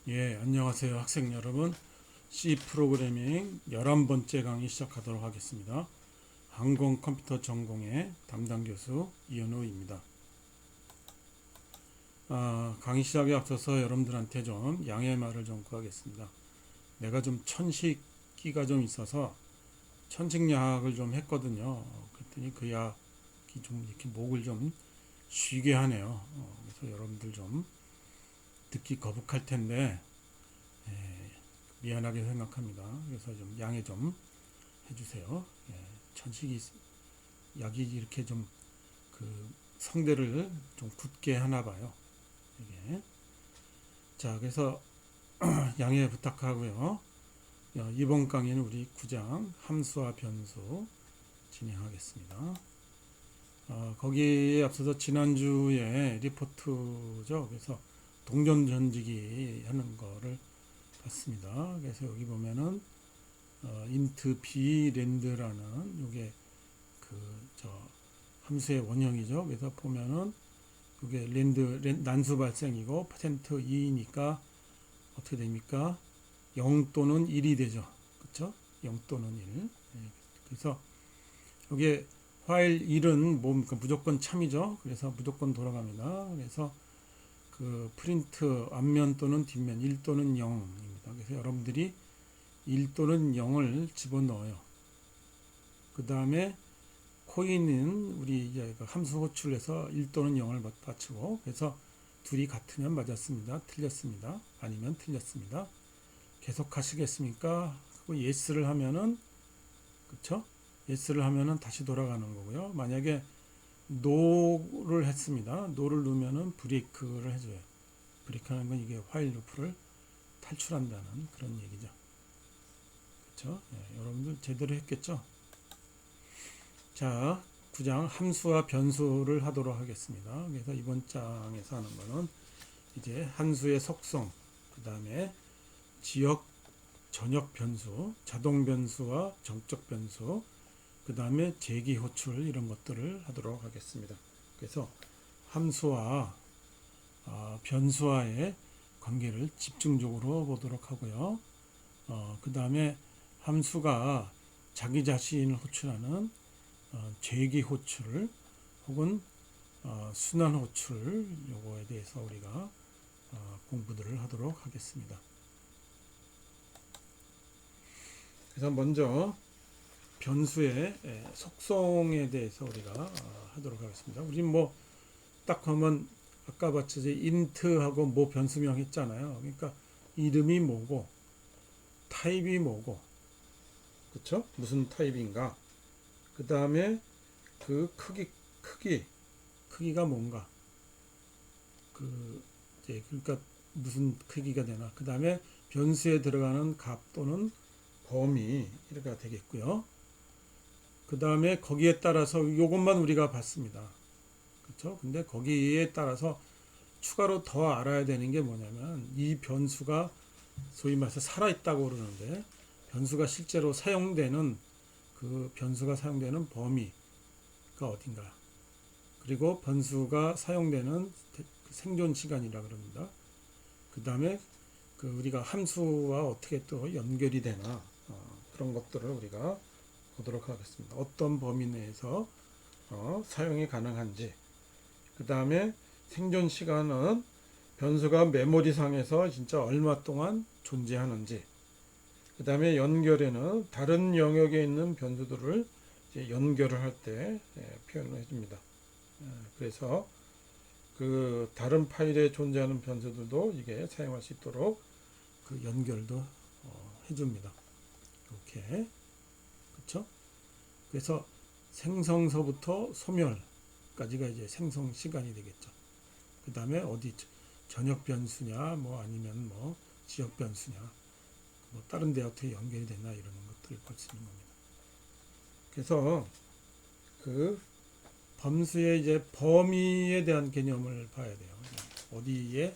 예, 안녕하세요 학생 여러분. C 프로그래밍 11번째 강의 시작하도록 하겠습니다. 항공 컴퓨터 전공의 담당 교수 이현우입니다. 강의 시작에 앞서서 여러분들한테 좀 양해 말을 좀 구하겠습니다. 내가 좀 천식기가 좀 있어서 천식약을 좀 했거든요. 그랬더니 그 약이 좀 이렇게 목을 좀 쉬게 하네요. 그래서 여러분들 좀 듣기 거북할 텐데 미안하게 생각합니다. 그래서 좀 양해 좀 해주세요. 예, 천식이 약이 이렇게 좀 그 성대를 좀 굳게 하나 봐요. 이게 자 그래서 양해 부탁하고요. 이번 강의는 우리 9장 함수와 변수 진행하겠습니다. 거기에 앞서서 지난주에 리포트죠. 그래서 동전 던지기 하는 거를 봤습니다. 그래서 여기 보면은 int b 랜드라는 요게 저 함수의 원형이죠. 그래서 보면은 이게 난수 발생이고 퍼센트 2니까 어떻게 됩니까? 0 또는 1이 되죠. 그렇죠? 0 또는 1. 그래서 여기에 while 1은 뭡니까? 무조건 참이죠. 그래서 무조건 돌아갑니다. 그래서 그 프린트 앞면 또는 뒷면 1 또는 0입니다. 그래서 여러분들이 1 또는 0을 집어넣어요. 그 다음에 코인은 우리 이제 함수 호출해서 1 또는 0을 맞추고 그래서 둘이 같으면 맞았습니다. 틀렸습니다. 아니면 틀렸습니다. 계속 하시겠습니까? 그리고 yes를 하면은 그쵸? yes를 하면은 다시 돌아가는 거고요. 만약에 no를 했습니다. no를 누르면은 브레이크를 해줘요. 브레이크하는 건 이게 while 루프를 탈출한다는 그런 얘기죠. 그렇죠? 네, 여러분들 제대로 했겠죠? 자, 9장 함수와 변수를 하도록 하겠습니다. 그래서 이번 장에서 하는 거는 이제 함수의 속성, 그 다음에 지역 전역 변수, 자동 변수와 정적 변수, 그 다음에 제기 호출 이런 것들을 하도록 하겠습니다. 그래서 함수와 변수와의 관계를 집중적으로 보도록 하고요. 그 다음에 함수가 자기 자신을 호출하는 제기 호출 혹은 순환 호출 요거에 대해서 우리가 공부들을 하도록 하겠습니다. 그래서 먼저 변수의 속성에 대해서 우리가 하도록 하겠습니다. 우리 뭐 딱 하면 아까 봤듯이 int하고 뭐 변수명 했잖아요. 그러니까 이름이 뭐고 타입이 뭐고 그쵸? 무슨 타입인가? 그 다음에 그 크기가 뭔가 그러니까 무슨 크기가 되나? 그 다음에 변수에 들어가는 값 또는 범위 이렇게 되겠고요. 그 다음에 거기에 따라서 이것만 우리가 봤습니다. 그렇죠? 근데 거기에 따라서 추가로 더 알아야 되는 게 뭐냐면 이 변수가 소위 말해서 살아있다고 그러는데 변수가 실제로 사용되는 그 변수가 사용되는 범위가 어딘가 그리고 변수가 사용되는 생존 시간이라 그럽니다. 그 다음에 그 우리가 함수와 어떻게 또 연결이 되나 그런 것들을 우리가 보도록 하겠습니다. 어떤 범위 내에서 사용이 가능한지 그 다음에 생존 시간은 변수가 메모리상에서 진짜 얼마 동안 존재하는지 그 다음에 연결에는 다른 영역에 있는 변수들을 이제 연결을 할 때 표현을 해줍니다. 그래서 그 다른 파일에 존재하는 변수들도 이게 사용할 수 있도록 그 연결도 해줍니다. 이렇게 그렇죠? 그래서 생성서부터 소멸까지가 이제 생성 시간이 되겠죠. 그 다음에 어디 전역 변수냐, 뭐 아니면 뭐 지역 변수냐, 뭐 다른 데 어떻게 연결이 되나 이런 것들을 볼 수 있는 겁니다. 그래서 그 범수의 이제 범위에 대한 개념을 봐야 돼요. 어디에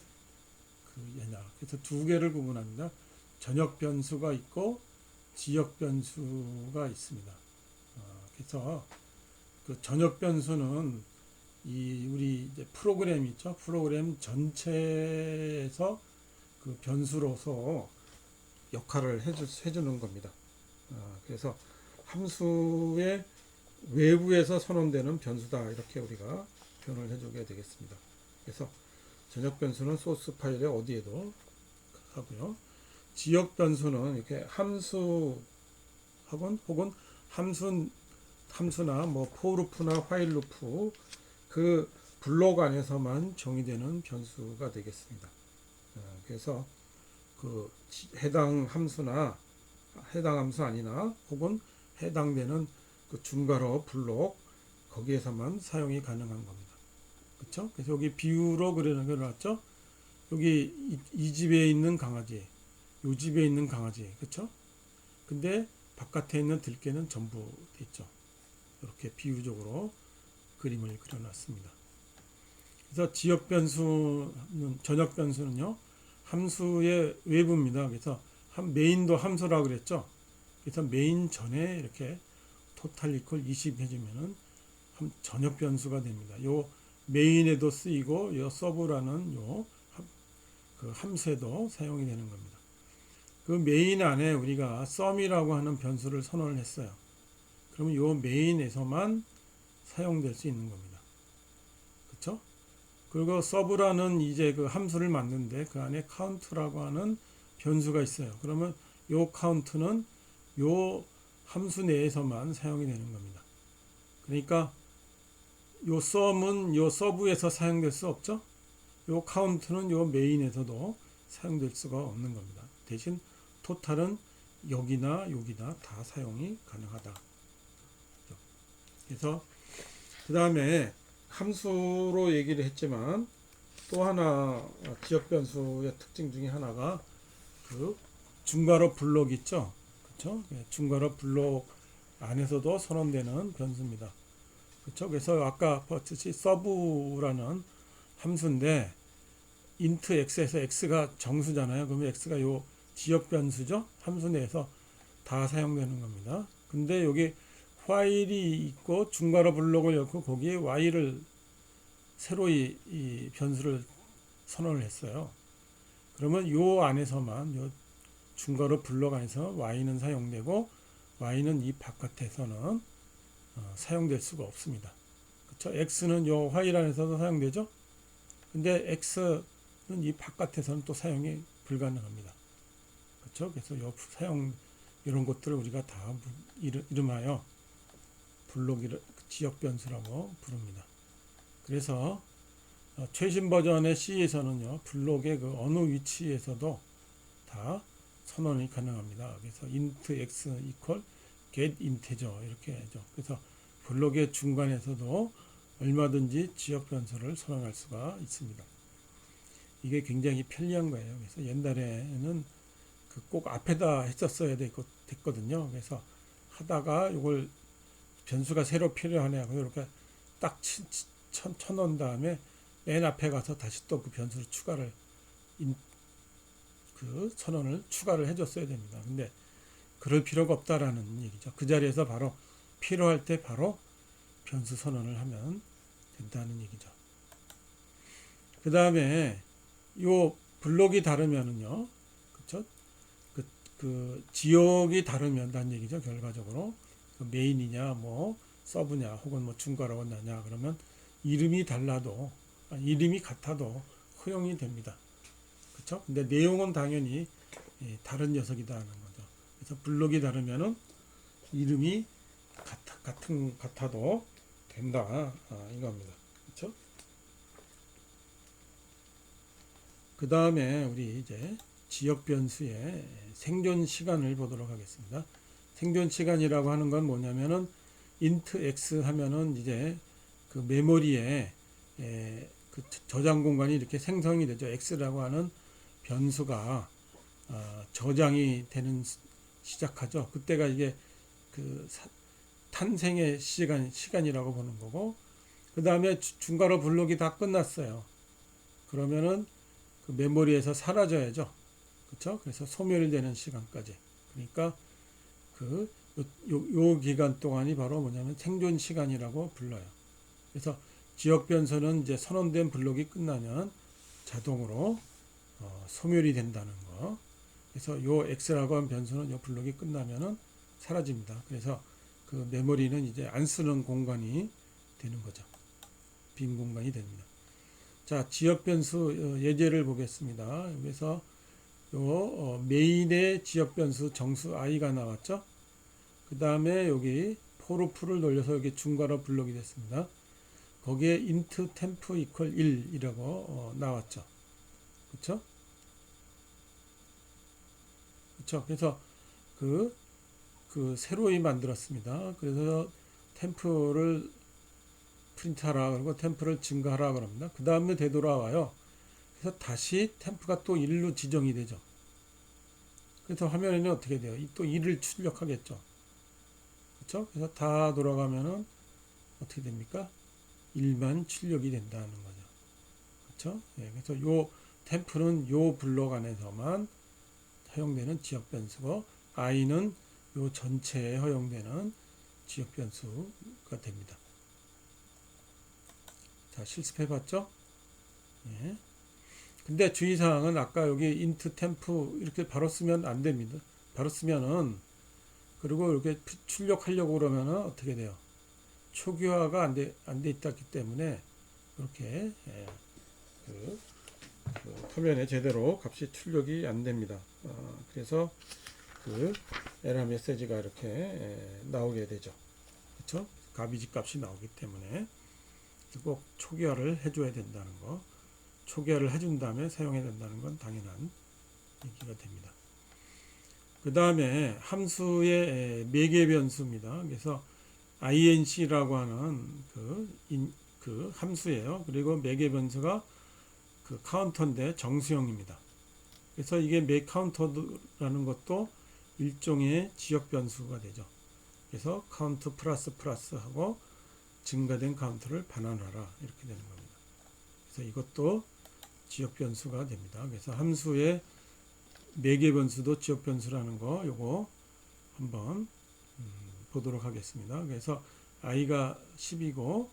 그 얘냐. 그래서 두 개를 구분합니다. 전역 변수가 있고 지역 변수가 있습니다. 그래서 그 전역 변수는 이 우리 이제 프로그램 있죠. 프로그램 전체에서 그 변수로서 역할을 해주는 겁니다. 그래서 함수의 외부에서 선언되는 변수다 이렇게 우리가 표현을 해주게 되겠습니다. 그래서 전역 변수는 소스 파일에 어디에도 하고요. 지역 변수는 이렇게 함수 혹은 함수나 뭐 포루프나 화일 루프 그 블록 안에서만 정의되는 변수가 되겠습니다. 그래서 그 해당 함수 아니나 혹은 해당되는 그 중괄호 블록 거기에서만 사용이 가능한 겁니다. 그렇죠? 그래서 여기 비유로 그려놨죠? 여기 이 집에 있는 강아지, 이 집에 있는 강아지, 그렇죠? 근데 바깥에 있는 들개는 전부 돼 있죠. 이렇게 비유적으로 그림을 그려놨습니다. 그래서 지역 변수는 전역 변수는요 함수의 외부입니다. 그래서 메인도 함수라고 그랬죠. 그래서 메인 전에 이렇게 토탈 이퀄 20 해주면은 전역 변수가 됩니다. 요 메인에도 쓰이고 요 서브라는 그 함수에도 사용이 되는 겁니다. 그 메인 안에 우리가 sum이라고 하는 변수를 선언을 했어요. 그러면 요 메인에서만 사용될 수 있는 겁니다. 그렇죠? 그리고 서브라는 이제 그 함수를 만드는데 그 안에 count라고 하는 변수가 있어요. 그러면 요 count는 요 함수 내에서만 사용이 되는 겁니다. 그러니까 요 sum은 요 서브에서 사용될 수 없죠. 요 count는 요 메인에서도 사용될 수가 없는 겁니다. 대신 토탈은 여기나 여기나 다 사용이 가능하다. 그래서 그 다음에 함수로 얘기를 했지만 또 하나 지역 변수의 특징 중에 하나가 그 중괄호 블록 있죠. 그렇죠? 중괄호 블록 안에서도 선언되는 변수입니다. 그렇죠? 그래서 아까 봤듯이 서브라는 함수인데 int x에서 x가 정수잖아요. 그러면 x가 요 지역 변수죠. 함수 내에서 다 사용되는 겁니다. 근데 여기 while이 있고 중괄호 블록을 넣고 거기에 y를 새로 이 변수를 선언을 했어요. 그러면 요 안에서만 요 중괄호 블록 안에서 y는 사용되고 y는 이 바깥에서는 사용될 수가 없습니다. 그렇죠? x는 요 while 안에서도 사용되죠. 근데 x는 이 바깥에서는 또 사용이 불가능합니다. 그렇죠? 그래서 요 사용 이런 것들을 우리가 다 이름하여 블록 지역 변수라고 부릅니다. 그래서 최신 버전의 C에서는요 블록의 그 어느 위치에서도 다 선언이 가능합니다. 그래서 int x equal get integer 이렇게 하죠. 그래서 블록의 중간에서도 얼마든지 지역 변수를 선언할 수가 있습니다. 이게 굉장히 편리한 거예요. 그래서 옛날에는 그 꼭 앞에다 했었어야 됐거든요. 그래서 하다가 이걸 변수가 새로 필요하네 하고 이렇게 딱 쳐놓은 다음에 맨 앞에 가서 다시 또 그 변수를 그 선언을 추가를 해줬어야 됩니다. 근데 그럴 필요가 없다라는 얘기죠. 그 자리에서 바로 필요할 때 바로 변수 선언을 하면 된다는 얘기죠. 그 다음에 요 블록이 다르면은요, 그쵸? 그 지역이 다르면다는 얘기죠. 결과적으로 그 메인이냐, 뭐 서브냐, 혹은 뭐 중괄호냐 그러면 이름이 달라도 이름이 같아도 허용이 됩니다. 그렇죠? 근데 내용은 당연히 다른 녀석이다는 거죠. 그래서 블록이 다르면은 이름이 같아도 된다 이겁니다. 그렇죠? 그 다음에 우리 이제 지역 변수의 생존 시간을 보도록 하겠습니다. 생존 시간이라고 하는 건 뭐냐면은 int x 하면은 이제 그 메모리에 그 저장 공간이 이렇게 생성이 되죠. x라고 하는 변수가 저장이 되는 시작하죠. 그때가 이게 그 탄생의 시간이라고 보는 거고, 그 다음에 중괄호 블록이 다 끝났어요. 그러면은 그 메모리에서 사라져야죠. 그렇죠? 그래서 소멸이 되는 시간까지. 그러니까 요 기간 동안이 바로 뭐냐면 생존 시간이라고 불러요. 그래서 지역 변수는 이제 선언된 블록이 끝나면 자동으로 소멸이 된다는 거. 그래서 요 x라고 한 변수는 요 블록이 끝나면은 사라집니다. 그래서 그 메모리는 이제 안 쓰는 공간이 되는 거죠. 빈 공간이 됩니다. 자, 지역 변수 예제를 보겠습니다. 그래서 요 메인의 지역 변수 정수 i가 나왔죠. 그 다음에 여기 for를 돌려서 여기 중괄호 블록이 됐습니다. 거기에 int temp equal 1이라고 나왔죠. 그쵸? 그쵸? 그래서 그 새로이 만들었습니다. 그래서 템프를 프린트하라 그러고 템프를 증가하라 그럽니다. 그 다음에 되돌아와요. 그래서 다시 템프가 또 1로 지정이 되죠. 그래서 화면에는 어떻게 돼요? 또 1을 출력하겠죠. 그렇죠? 그래서 다 돌아가면은 어떻게 됩니까? 1만 출력이 된다는 거죠. 그렇죠? 예, 그래서 요 템프는 요 블록 안에서만 허용되는 지역 변수고 i는 요 전체에 허용되는 지역 변수가 됩니다. 자, 실습해 봤죠? 예. 근데 주의사항은 아까 여기 int temp 이렇게 바로 쓰면 안 됩니다. 바로 쓰면은 그리고 이렇게 출력하려고 그러면은 어떻게 돼요? 초기화가 안 돼 있기 때문에 이렇게 그 화면에 제대로 값이 출력이 안 됩니다. 그래서 그 에러 메시지가 이렇게 나오게 되죠. 그렇죠? 가비지 값이 나오기 때문에 꼭 초기화를 해줘야 된다는 거. 초기화를 해준 다음에 사용해야 된다는 건 당연한 얘기가 됩니다. 그 다음에 함수의 매개 변수입니다. 그래서 inc라고 하는 그 함수예요. 그리고 매개 변수가 그 카운터인데 정수형입니다. 그래서 이게 make 카운터라는 것도 일종의 지역 변수가 되죠. 그래서 카운트 플러스 하고 증가된 카운트를 반환하라 이렇게 되는 겁니다. 그래서 이것도 지역 변수가 됩니다. 그래서 함수의 매개 변수도 지역 변수라는 거 요거 한번 보도록 하겠습니다. 그래서 i가 10이고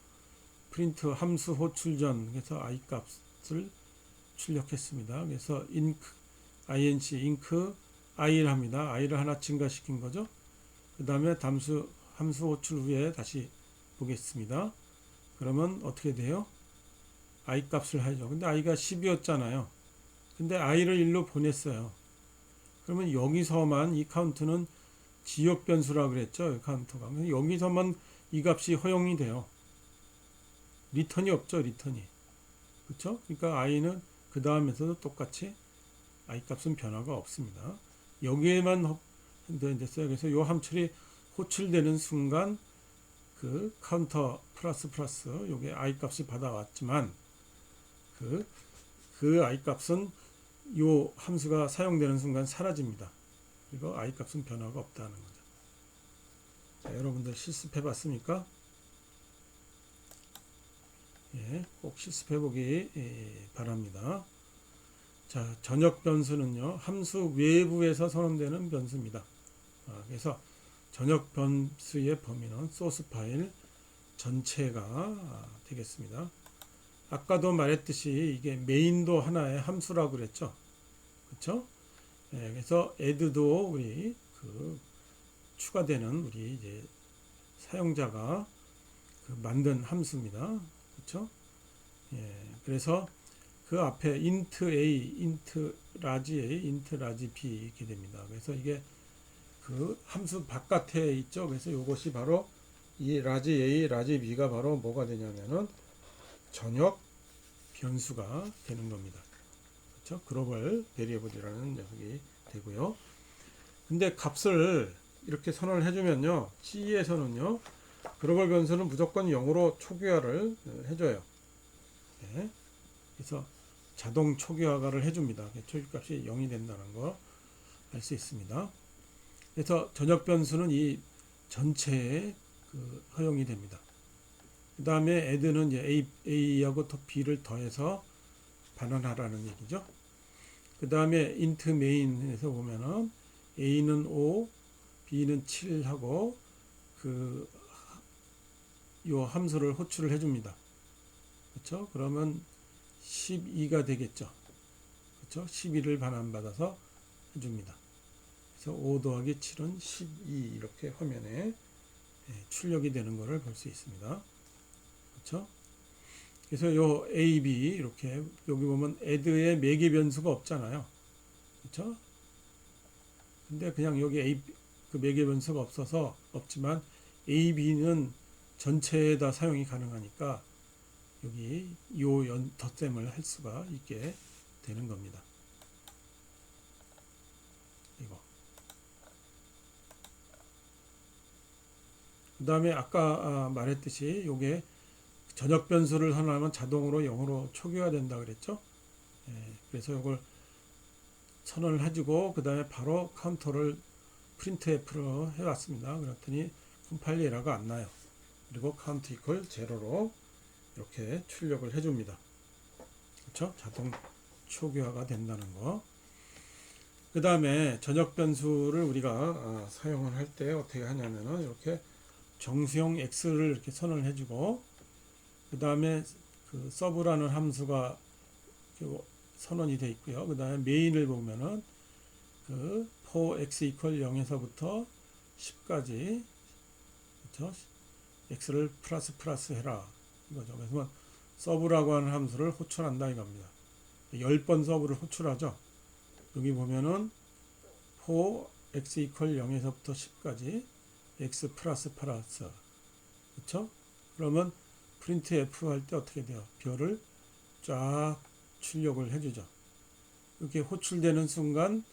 프린트 함수 호출 전 그래서 i 값을 출력했습니다. 그래서 inc i를 합니다. i를 하나 증가시킨 거죠. 그 다음에 함수 호출 후에 다시 보겠습니다. 그러면 어떻게 돼요? i 값을 하죠. 근데 i가 10이었잖아요. 근데 i를 1로 보냈어요. 그러면 여기서만 이 카운트는 지역 변수라 그랬죠. 카운터가. 여기서만 이 값이 허용이 돼요. 리턴이 없죠. 리턴이. 그렇죠? 그러니까 i는 그 다음에서도 똑같이 i 값은 변화가 없습니다. 여기에만 됐어요. 그래서 이 함출이 호출되는 순간 그 카운터 플러스 요게 i 값을 받아왔지만 그 i 값은 이 함수가 사용되는 순간 사라집니다. 그리고 i 값은 변화가 없다는 거죠. 자, 여러분들 실습해 봤습니까? 예, 꼭 실습해 보기 바랍니다. 자, 전역 변수는요, 함수 외부에서 선언되는 변수입니다. 그래서 전역 변수의 범위는 소스 파일 전체가 되겠습니다. 아까도 말했듯이 이게 메인도 하나의 함수라고 그랬죠. 그렇죠? 예, 그래서 add도 우리 추가되는 우리 이제 사용자가 만든 함수입니다. 그렇죠? 예, 그래서 그 앞에 int a, int large a, int large b 이렇게 됩니다. 그래서 이게 그 함수 바깥에 있죠. 그래서 이것이 바로 이 large a, large b가 바로 뭐가 되냐면은 전역 변수가 되는 겁니다. 그렇죠? 글로벌 베리어블이라는 녀석이 되고요. 근데 값을 이렇게 선언을 해주면요, C에서는요, 글로벌 변수는 무조건 0으로 초기화를 해줘요. 네. 그래서 자동 초기화를 해줍니다. 초기값이 0이 된다는 거 알 수 있습니다. 그래서 전역 변수는 이 전체에 허용이 됩니다. 그 다음에 add는 이제 a하고 더 b를 더해서 반환하라는 얘기죠. 그 다음에 int main에서 보면은 a는 5, b는 7하고 요 함수를 호출을 해줍니다. 그렇죠? 그러면 12가 되겠죠. 그렇죠? 12를 반환받아서 해줍니다. 그래서 5 더하기 7은 12 이렇게 화면에 출력이 되는 것을 볼 수 있습니다. 그렇죠? 그래서 요 A, B 이렇게 여기 보면 add의 매개 변수가 없잖아요. 그렇죠? 근데 그냥 여기 A 그 매개 변수가 없어서 없지만 A, B는 전체에다 사용이 가능하니까 여기 요 덧셈을 할 수가 있게 되는 겁니다. 이거. 그 다음에 아까 말했듯이 요게 전역 변수를 하나하면 자동으로 0으로 초기화 된다 그랬죠. 그래서 이걸 선언을 해주고 그 다음에 바로 카운터를 프린트F로 해왔습니다. 그랬더니 컴파일 에러가 안 나요. 그리고 카운트 이퀄 제로로 이렇게 출력을 해줍니다. 그렇죠? 자동 초기화가 된다는 거. 그 다음에 전역 변수를 우리가 사용을 할 때 어떻게 하냐면은 이렇게 정수형 x를 이렇게 선언을 해주고 그 다음에 그 서브라는 함수가 선언이 되어 있고요. 그 다음에 메인을 보면은 그 for x equal 0에서부터 10까지 그렇죠? x를 플러스 해라 이거죠. 그래서 서브라고 하는 함수를 호출한다 이겁니다. 10번 서브를 호출하죠. 여기 보면은 for x equal 0에서부터 10까지 x 플러스 그렇죠? 그러면 프린트 f 할 때 어떻게 돼요? 별을 쫙 출력을 해주죠. 이렇게 호출되는 순간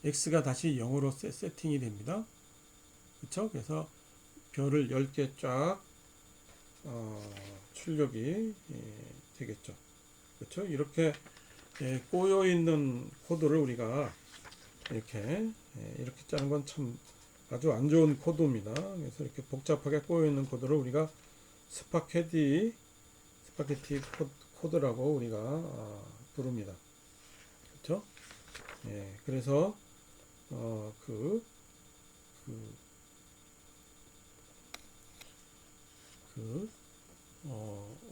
x가 다시 0으로 세팅이 됩니다. 그렇죠? 그래서 별을 10개 쫙 출력이 되겠죠. 그렇죠? 이렇게 꼬여 있는 코드를 우리가 이렇게 짜는 건 참 아주 안 좋은 코드입니다. 그래서 이렇게 복잡하게 꼬여 있는 코드를 우리가 스파게티 코드라고 우리가 부릅니다. 그렇죠? 그래서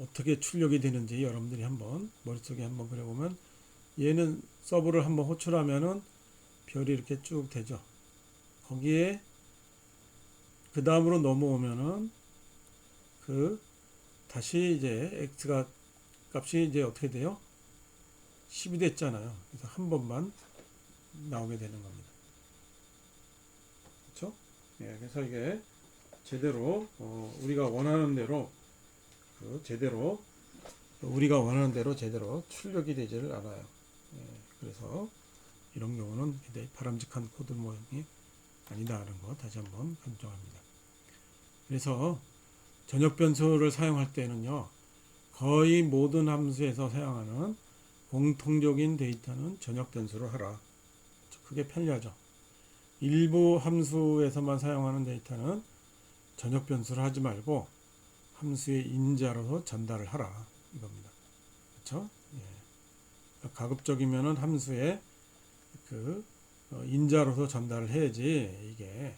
어떻게 출력이 되는지 여러분들이 한번 머릿속에 한번 그려보면 얘는 서브를 한번 호출하면은 별이 이렇게 쭉 되죠. 거기에 그 다음으로 넘어오면은 다시 이제 x가 값이 이제 어떻게 돼요? 10이 됐잖아요. 그래서 한 번만 나오게 되는 겁니다. 그렇죠? 그래서 이게 제대로 우리가 원하는 대로 제대로 출력이 되지를 않아요. 그래서 이런 경우는 바람직한 코드 모양이 아니다라는 거 다시 한번 강조합니다. 그래서 전역 변수를 사용할 때는요, 거의 모든 함수에서 사용하는 공통적인 데이터는 전역 변수로 하라. 그게 편리하죠. 일부 함수에서만 사용하는 데이터는 전역 변수를 하지 말고 함수의 인자로서 전달을 하라 이겁니다. 그렇죠? 가급적이면은 함수의 인자로서 전달을 해야지 이게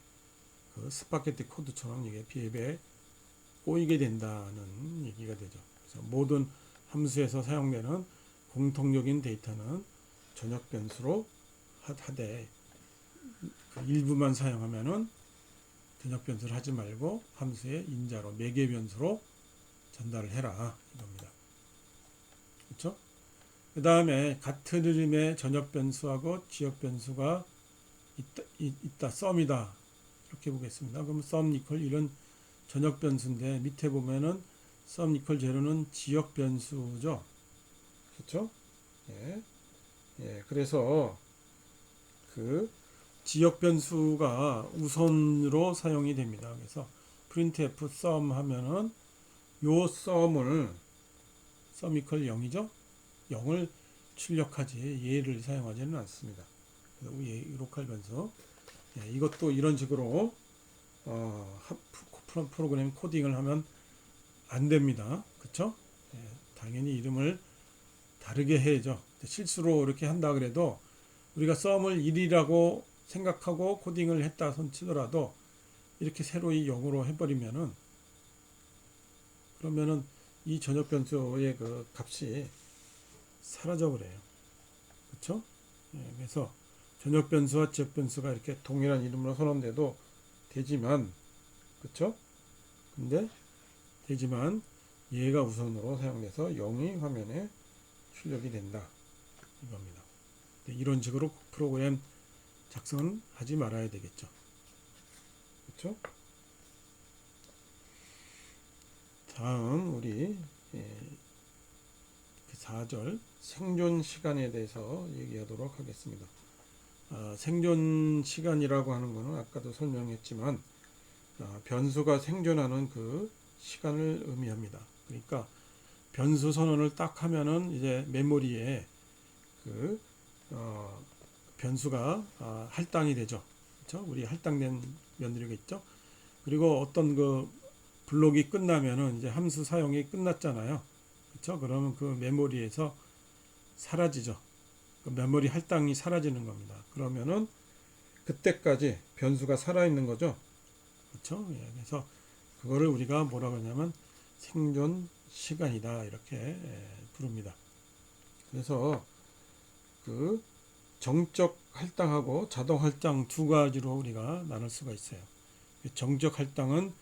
스파게티 코드처럼 이게 비앱에 꼬이게 된다는 얘기가 되죠. 그래서 모든 함수에서 사용되는 공통적인 데이터는 전역 변수로 하되 일부만 사용하면은 전역 변수를 하지 말고 함수의 인자로 매개 변수로 전달을 해라 이겁니다. 그렇죠? 그 다음에 같은 이름의 전역 변수하고 지역 변수가 있다 썸이다 이렇게 보겠습니다. 그럼 썸 이퀄 이런 전역 변수인데 밑에 보면은 썸 이퀄 제로는 지역 변수죠. 그렇죠? 그래서 지역 변수가 우선으로 사용이 됩니다. 그래서 printf sum 하면은 요 썸을 썸 이퀄 0이죠. 0을 출력하지 얘를 사용하지는 않습니다. 로컬 변수 이것도 이런 식으로 프로그램 코딩을 하면 안 됩니다. 그쵸? 당연히 이름을 다르게 해야죠. 실수로 이렇게 한다 그래도 우리가 썸을 1이라고 생각하고 코딩을 했다 손 치더라도 이렇게 새로이 0으로 해버리면은 그러면은 이 전역 변수의 그 값이 사라져 버려요. 그렇죠? 그래서 전역 변수와 지역 변수가 이렇게 동일한 이름으로 선언돼도 되지만, 그쵸? 근데 되지만 얘가 우선으로 사용돼서 0이 화면에 출력이 된다 이겁니다. 이런 식으로 프로그램 작성은 하지 말아야 되겠죠. 그렇죠? 다음 우리 그 4절 생존 시간에 대해서 얘기하도록 하겠습니다. 생존 시간이라고 하는 것은 아까도 설명했지만 변수가 생존하는 그 시간을 의미합니다. 그러니까 변수 선언을 딱 하면은 이제 메모리에 그 변수가 할당이 되죠. 그렇죠? 우리 할당된 면들이 있죠. 그리고 어떤 그 블록이 끝나면은 이제 함수 사용이 끝났잖아요. 그렇죠? 그러면 그 메모리에서 사라지죠. 그 메모리 할당이 사라지는 겁니다. 그러면은 그때까지 변수가 살아있는 거죠. 그렇죠? 예, 그래서 그거를 우리가 뭐라고 하냐면 생존 시간이다 이렇게 부릅니다. 그래서 그 정적 할당하고 자동 할당 두 가지로 우리가 나눌 수가 있어요. 정적 할당은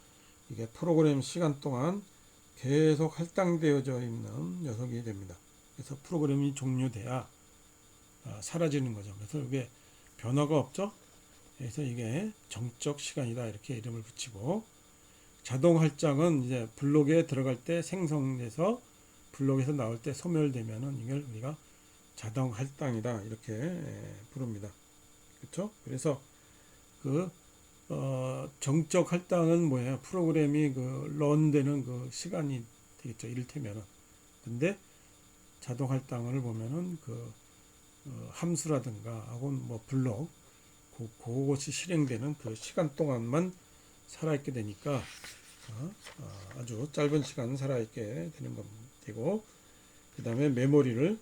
이게 프로그램 시간 동안 계속 할당되어져 있는 녀석이 됩니다. 그래서 프로그램이 종료돼야 사라지는 거죠. 그래서 이게 변화가 없죠. 그래서 이게 정적 시간이다 이렇게 이름을 붙이고, 자동 할당은 이제 블록에 들어갈 때 생성돼서 블록에서 나올 때 소멸되면은 이걸 우리가 자동 할당이다 이렇게 부릅니다. 그렇죠? 그래서 그 정적 할당은 뭐예요? 프로그램이 그 런되는 그 시간이 되겠죠. 이를테면은. 근데 자동 할당을 보면은 그 함수라든가 혹은 뭐 블록 그것이 실행되는 그 시간 동안만 살아있게 되니까 아주 짧은 시간 살아있게 되는 건 되고, 그 다음에 메모리를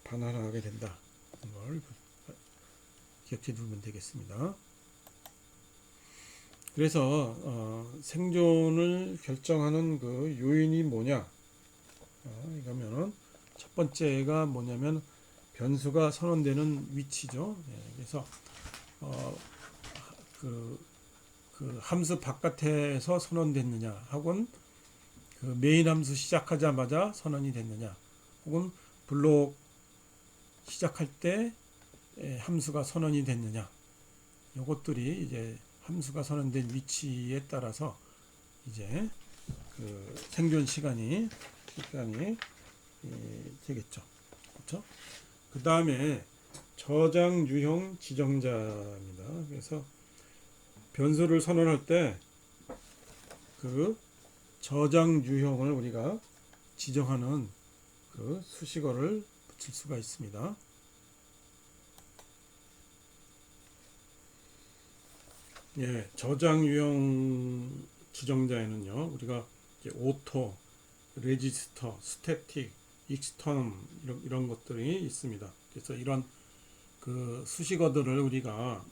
반환하게 된다. 걸 기억해 두면 되겠습니다. 그래서 생존을 결정하는 그 요인이 뭐냐? 이거면은 첫 번째가 뭐냐면 변수가 선언되는 위치죠. 그래서 그 함수 바깥에서 선언됐느냐, 혹은 그 메인 함수 시작하자마자 선언이 됐느냐, 혹은 블록 시작할 때 함수가 선언이 됐느냐, 이것들이 이제 함수가 선언된 위치에 따라서 이제 그 생존 시간이 되겠죠. 그렇죠? 그 다음에 저장 유형 지정자입니다. 그래서 변수를 선언할 때 그 저장 유형을 우리가 지정하는 그 수식어를 붙일 수가 있습니다. 예, 저장 유형 지정자에는요, 우리가 이제 오토, 레지스터, 스태틱, 익스턴 이런 것들이 있습니다. 그래서 이런 그 수식어들을 우리가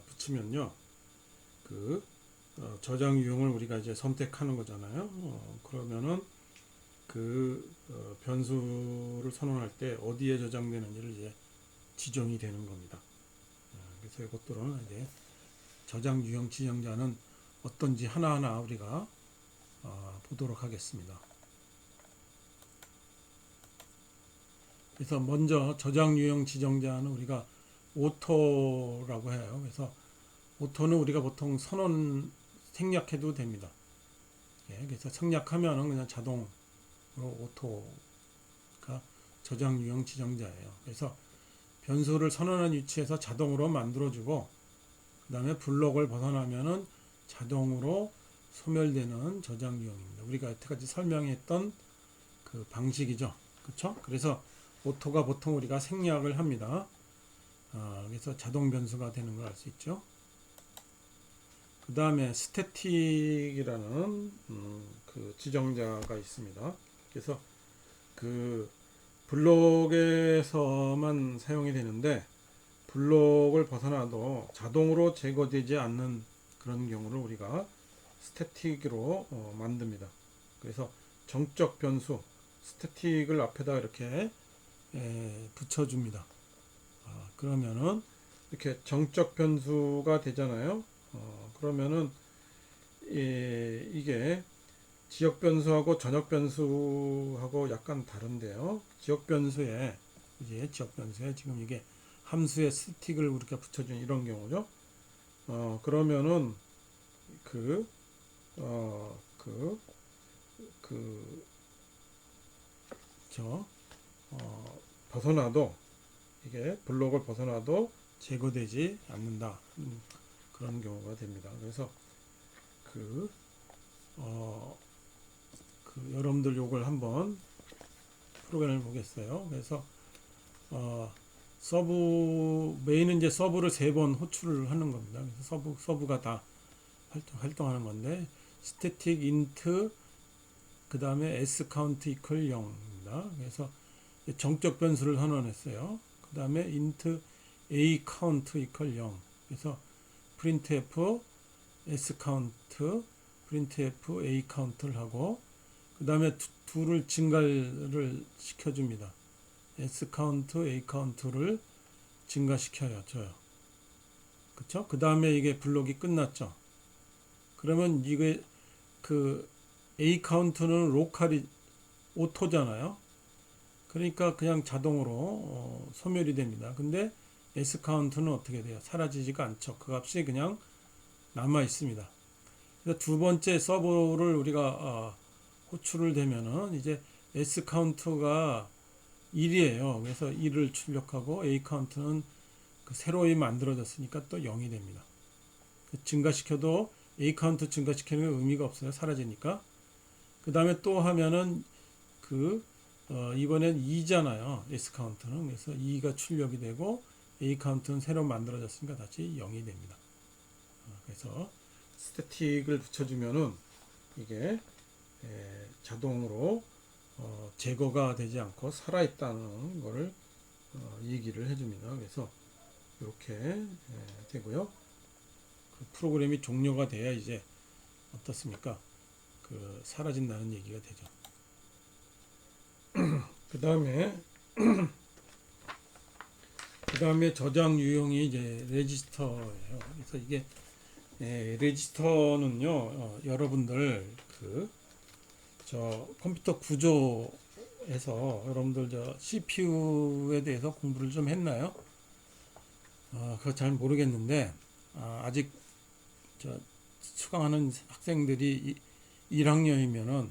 붙이면요, 그 저장 유형을 우리가 이제 선택하는 거잖아요. 그러면은 그 변수를 선언할 때 어디에 저장되는지를 이제 지정이 되는 겁니다. 그래서 이것들은 이제 저장 유형 지정자는 어떤지 하나하나 우리가 보도록 하겠습니다. 그래서 먼저 저장 유형 지정자는 우리가 오토라고 해요. 그래서 오토는 우리가 보통 선언 생략해도 됩니다. 그래서 생략하면은 그냥 자동으로 오토가 저장 유형 지정자예요. 그래서 변수를 선언한 위치에서 자동으로 만들어주고, 그 다음에 블록을 벗어나면은 자동으로 소멸되는 저장 유형입니다. 우리가 여태까지 설명했던 그 방식이죠. 그렇죠? 그래서 오토가 보통 우리가 생략을 합니다. 그래서 자동 변수가 되는 걸 알 수 있죠. 그 다음에 스태틱이라는 그 지정자가 있습니다. 그래서 그 블록에서만 사용이 되는데, 블록을 벗어나도 자동으로 제거되지 않는 그런 경우를 우리가 스태틱으로 만듭니다. 그래서 정적 변수 스태틱을 앞에다 이렇게 붙여줍니다. 그러면은 이렇게 정적 변수가 되잖아요. 그러면은 이게 지역 변수하고 전역 변수하고 약간 다른데요. 지역 변수에 지금 이게 함수에 스틱을 우리가 붙여준 이런 경우죠. 그러면은 그, 어, 그, 그, 저, 벗어나도 이게 블록을 벗어나도 제거되지 않는다. 그런 경우가 됩니다. 그래서 그, 어, 여러분들 요걸 한번 프로그램을 보겠어요. 그래서 메인은 이제 서브를 3번 호출을 하는 겁니다. 그래서 서브가 다 활동하는 건데 static int 그 다음에 s count equal 0입니다. 그래서 정적 변수를 환원했어요. 그 다음에 int a count equal 0. 그래서 printf s count printf a count를 하고 그 다음에 둘을 증가를 시켜줍니다. s count, a count를 증가시켜요. 줘요. 그쵸? 그 다음에 이게 블록이 끝났죠. 그러면 이게 그 a count는 로컬이 오토잖아요. 그러니까 그냥 자동으로 소멸이 됩니다. 근데 s count는 어떻게 돼요? 사라지지가 않죠. 그 값이 그냥 남아 있습니다. 그래서 두 번째 서버를 우리가 호출을 되면은 이제 s count가 1이에요. 그래서 1을 출력하고 a count는 그 새로이 만들어졌으니까 또 0이 됩니다. 증가시켜도 a count 증가시키는 의미가 없어요. 사라지니까. 그 다음에 또 하면은 이번엔 2잖아요. s count는. 그래서 2가 출력이 되고 a count는 새로 만들어졌으니까 다시 0이 됩니다. 그래서 스태틱을 붙여주면은 이게 자동으로 제거가 되지 않고 살아있다는 것을 얘기를 해줍니다. 그래서 이렇게 되고요. 그 프로그램이 종료가 돼야 이제 어떻습니까? 사라진다는 얘기가 되죠. 그 다음에 저장 유형이 이제 레지스터예요. 그래서 이게 레지스터는요, 여러분들 저 컴퓨터 구조에서 여러분들 저 CPU에 대해서 공부를 좀 했나요? 그거 잘 모르겠는데 아직 저 수강하는 학생들이 1학년이면은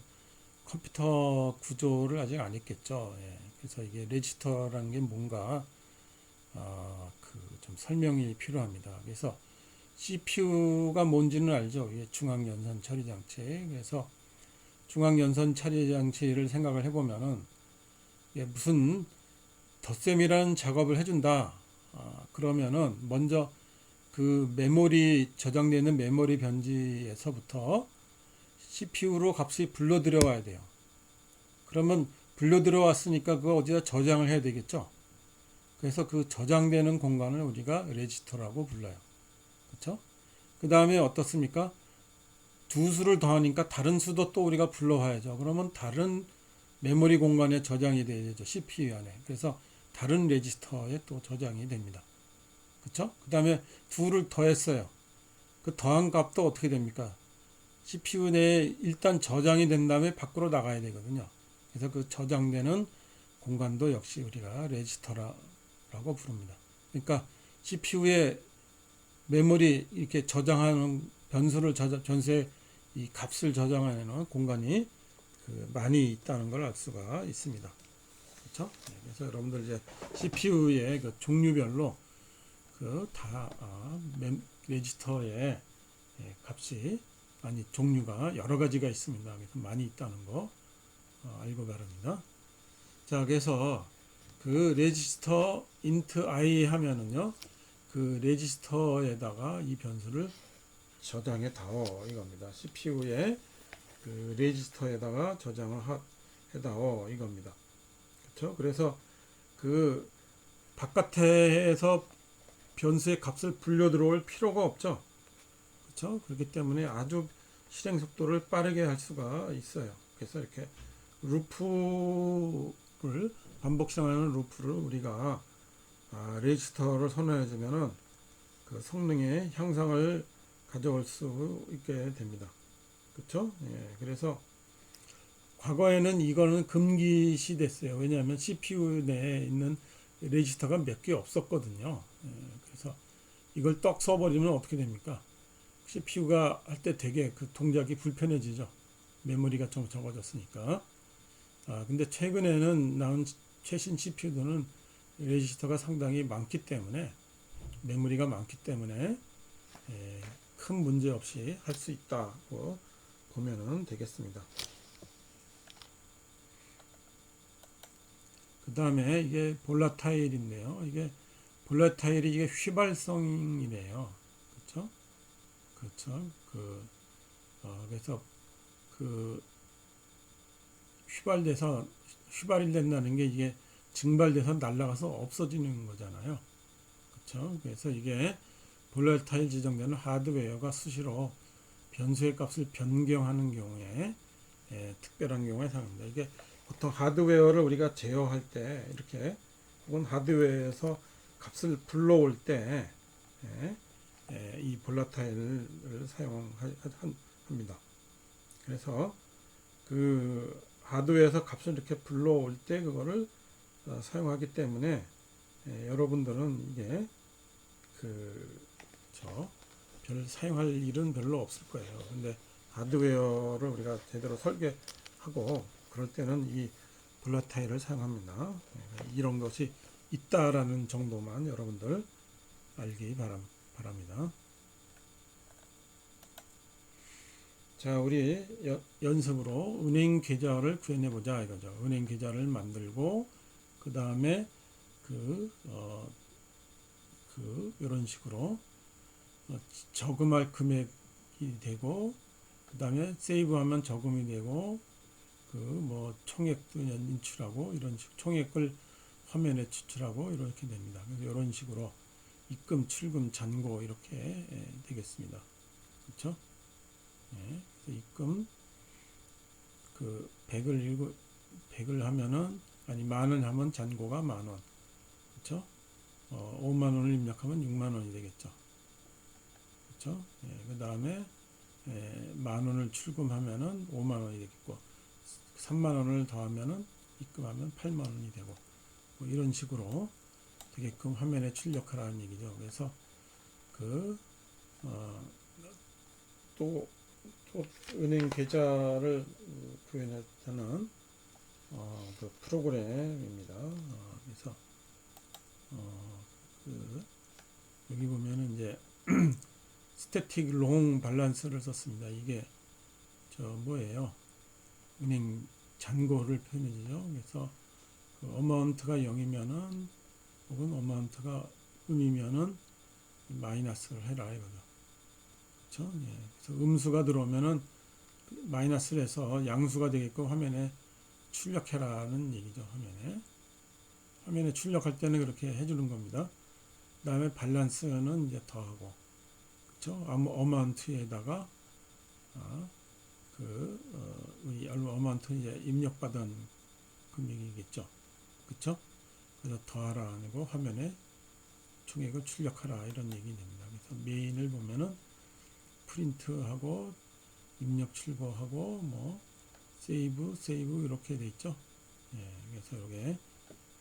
컴퓨터 구조를 아직 안 했겠죠. 예. 그래서 이게 레지스터라는 게 뭔가 좀 설명이 필요합니다. 그래서 CPU가 뭔지는 알죠. 이게 중앙연산 처리 장치. 그래서 중앙연산 처리 장치를 생각을 해보면은 무슨 덧셈이라는 작업을 해준다. 그러면은 먼저 그 메모리 저장되는 메모리 변지에서부터 CPU로 값이 불러 들어와야 돼요. 그러면 불러 들어왔으니까 그거 어디다 저장을 해야 되겠죠. 그래서 그 저장되는 공간을 우리가 레지스터라고 불러요. 그렇죠? 그 다음에 어떻습니까? 두 수를 더하니까 다른 수도 또 우리가 불러와야죠. 그러면 다른 메모리 공간에 저장이 돼야 되죠. CPU 안에. 그래서 다른 레지스터에 또 저장이 됩니다. 그렇죠? 그 다음에 둘을 더했어요. 그 더한 값도 어떻게 됩니까? CPU 내에 일단 저장이 된 다음에 밖으로 나가야 되거든요. 그래서 그 저장되는 공간도 역시 우리가 레지스터라고 부릅니다. 그러니까 CPU에 메모리 이렇게 저장하는 변수의 이 값을 저장하는 공간이 많이 있다는 걸 알 수가 있습니다. 그렇죠? 그래서 여러분들 이제 CPU의 그 종류별로 레지스터의 값이 종류가 여러 가지가 있습니다. 그래서 많이 있다는 거 알고 바랍니다. 자, 그래서 그 레지스터 int i 하면은요, 그 레지스터에다가 이 변수를 저장해 다오 이겁니다. CPU에 그 레지스터에다가 저장을 해다오 이겁니다. 그렇죠? 그래서 그 바깥에서 변수의 값을 불려 들어올 필요가 없죠. 그렇죠? 그렇기 때문에 아주 실행 속도를 빠르게 할 수가 있어요. 그래서 이렇게 루프를 반복 실행하는 루프를 우리가 레지스터를 선언해주면은 그 성능의 향상을 가져올 수 있게 됩니다. 그렇죠? 예, 그래서 과거에는 이거는 금기시 됐어요. 왜냐하면 CPU 내에 있는 레지스터가 몇 개 없었거든요. 예, 그래서 이걸 떡 써버리면 어떻게 됩니까? CPU가 할 때 되게 그 동작이 불편해지죠. 메모리가 좀 적어졌으니까. 근데 최근에는 나온 최신 CPU들은 레지스터가 상당히 많기 때문에, 메모리가 많기 때문에 큰 문제 없이 할 수 있다고 보면 되겠습니다. 그 다음에 이게 볼라타일인데요. 이게 볼라타일이 이게 휘발성이래요. 그렇죠? 그렇죠. 그래서 그 휘발이 된다는 게 이게 증발돼서 날아가서 없어지는 거잖아요. 그렇죠? 그래서 이게 볼라타일 지정되는 하드웨어가 수시로 변수의 값을 변경하는 경우에 특별한 경우에 사용합니다. 이게 보통 하드웨어를 우리가 제어할 때 이렇게 혹은 하드웨어에서 값을 불러올 때 이 볼라타일을 사용합니다. 그래서 그 하드웨어에서 값을 이렇게 불러올 때 그거를 사용하기 때문에 여러분들은 이게 별 사용할 일은 별로 없을 거예요. 근데 하드웨어를 우리가 제대로 설계하고 그럴 때는 이 볼라타일을 사용합니다. 이런 것이 있다라는 정도만 여러분들 알기 바랍니다. 자, 우리 연습으로 은행 계좌를 구현해 보자 이거죠. 은행 계좌를 만들고 그 다음에 이런 식으로 저금할 금액이 되고 그 다음에 세이브하면 저금이 되고 총액도 인출하고 이런 식 총액을 화면에 추출하고 이렇게 됩니다. 그래서 이런 식으로 입금, 출금, 잔고 이렇게 되겠습니다. 그렇죠? 예, 그래서 입금 100을 하면은 아니 만원 하면 잔고가 만원. 그렇죠? 5만 원을 입력하면 6만 원이 되겠죠. 그렇죠? 예, 그 다음에 만 원을 출금하면은 5만 원이 되겠고 3만 원을 더하면은 입금하면 8만 원이 되고 이런 식으로 되게끔 화면에 출력하라는 얘기죠. 그래서 또 은행 계좌를 구현하는 그 프로그램입니다. 그래서 여기 보면은 이제 스태틱 롱 밸런스를 썼습니다. 이게 뭐예요? 은행 잔고를 표현해주죠. 그래서 어마운트가 0이면은 혹은 어마운트가 음이면은 마이너스를 해라 이거죠. 그렇죠? 예. 그래서 음수가 들어오면은 마이너스를 해서 양수가 되게끔 화면에 출력해라는 얘기죠. 화면에 출력할 때는 그렇게 해주는 겁니다. 그 다음에 밸런스는 이제 더하고, 그렇죠? 어마운트에다가 우리 어마운트 이제 입력받은 금액이겠죠. 그렇죠? 그래서 더하라 아니고 화면에 총액을 출력하라 이런 얘기 됩니다. 그래서 메인을 보면은 프린트하고 입력 출고하고 세이브 이렇게 돼 있죠. 예, 그래서 이게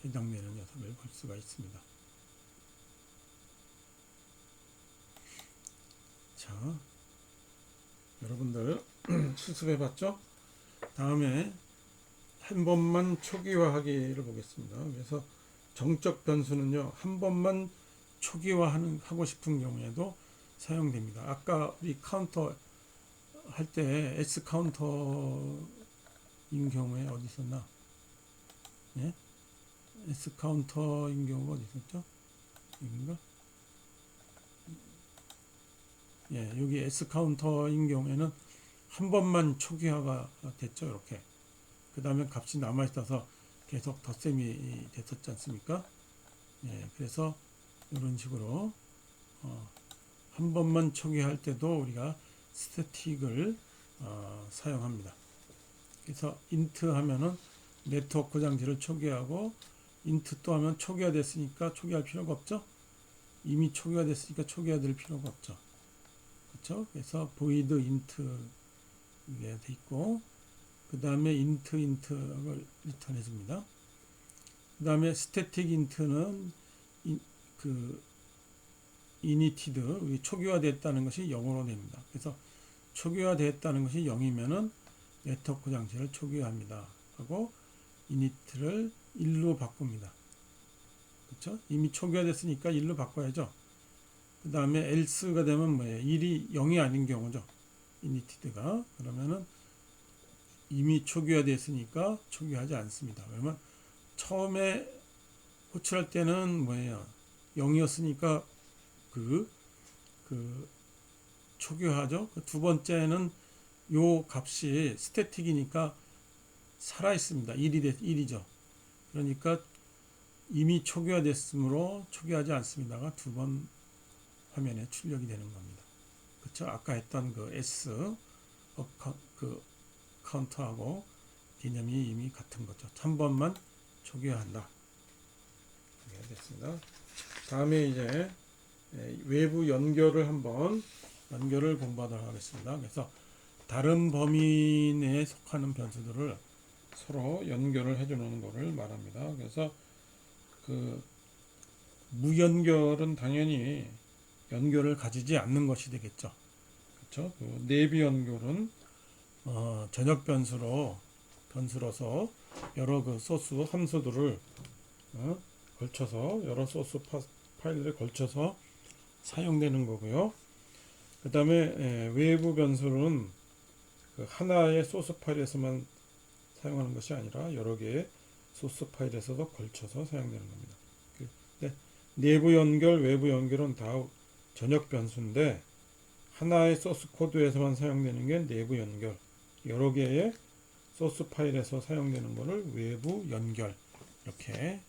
해당되는 녀석을 볼 수가 있습니다. 자, 여러분들 수습해 봤죠? 다음에 한 번만 초기화하기를 보겠습니다. 그래서 정적 변수는요, 한 번만 초기화하고 싶은 경우에도 사용됩니다. 아까 우리 카운터 할 때 S 카운터인 경우에 어디 있었나? 예? S 카운터인 경우가 어디 있었죠? 여기인가? 예, 여기 S 카운터인 경우에는 한 번만 초기화가 됐죠, 이렇게. 그 다음에 값이 남아있어서 계속 덧셈이 됐었지 않습니까? 예, 그래서 이런 식으로 한 번만 초기화할 때도 우리가 스태틱을 사용합니다. 그래서 int 하면은 네트워크 장치를 초기화하고 인트 또 하면 초기화됐으니까 초기화할 필요가 없죠. 이미 초기화됐으니까 초기화될 필요가 없죠. 그렇죠? 그래서 void int 이게 돼 있고, 그 다음에 int를 리턴해 줍니다. 그 다음에 static int는 그 initted 초기화됐다는 것이 0으로 됩니다. 그래서 초기화됐다는 것이 0이면은 네트워크 장치를 초기화합니다. 하고 init를 1로 바꿉니다. 그렇죠? 이미 초기화됐으니까 1로 바꿔야죠. 그 다음에 else가 되면 뭐예요? 1이 0이 아닌 경우죠. inited가. 그러면은 이미 초기화됐으니까 초기화하지 않습니다. 그러면 처음에 호출할 때는 뭐예요? 0이었으니까 그 초기화하죠. 두 번째는 요 값이 스태틱이니까 살아 있습니다. 1이죠. 그러니까 이미 초기화됐으므로 초기화하지 않습니다가 두 번 화면에 출력이 되는 겁니다. 그렇죠? 아까 했던 그 S 그 카운터하고 개념이 이미 같은 거죠. 한 번만 초기화한다. 네, 됐습니다. 다음에 이제 외부 연결을 한번 연결을 공부하도록 하겠습니다. 그래서 다른 범위 내에 속하는 변수들을 서로 연결을 해주는 것을 말합니다. 그래서 그 무연결은 당연히 연결을 가지지 않는 것이 되겠죠. 그렇죠? 그 내비 연결은 전역 변수로서 여러 그 소스 함수들을 걸쳐서 여러 소스 파일들에 걸쳐서 사용되는 거고요. 그 다음에 외부 변수는 그 하나의 소스 파일에서만 사용하는 것이 아니라 여러 개의 소스 파일에서도 걸쳐서 사용되는 겁니다. 네, 내부 연결, 외부 연결은 다 전역 변수인데 하나의 소스 코드에서만 사용되는 게 내부 연결, 여러 개의 소스 파일에서 사용되는 것을 외부 연결 이렇게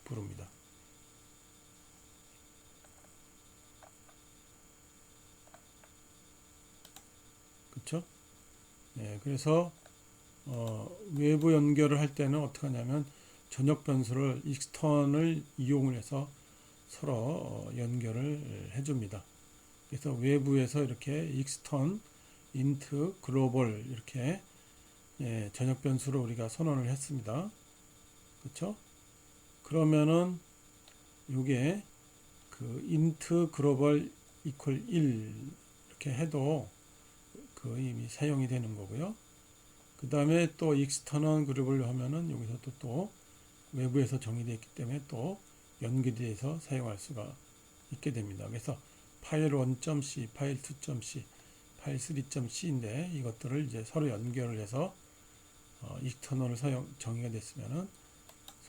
부릅니다. 그렇죠? 네, 그래서 외부 연결을 할 때는 어떻게 하냐면 전역 변수를 익스턴을 이용을 해서 서로 연결을 해줍니다. 그래서 외부에서 이렇게 익스턴, 인트, 글로벌 이렇게 전역 변수로 우리가 선언을 했습니다. 그렇죠? 그러면은 이게 그 int 글로벌 이퀄 1 이렇게 해도 그 이미 사용이 되는 거고요. 그 다음에 또 익스터널 그룹을 하면은 여기서 또 외부에서 정의되어 있기 때문에 또 연결돼서 사용할 수가 있게 됩니다. 그래서 파일 1.c, 파일 2.c, 파일 3.c인데 이것들을 이제 서로 연결을 해서 익스터널을 정의가 됐으면은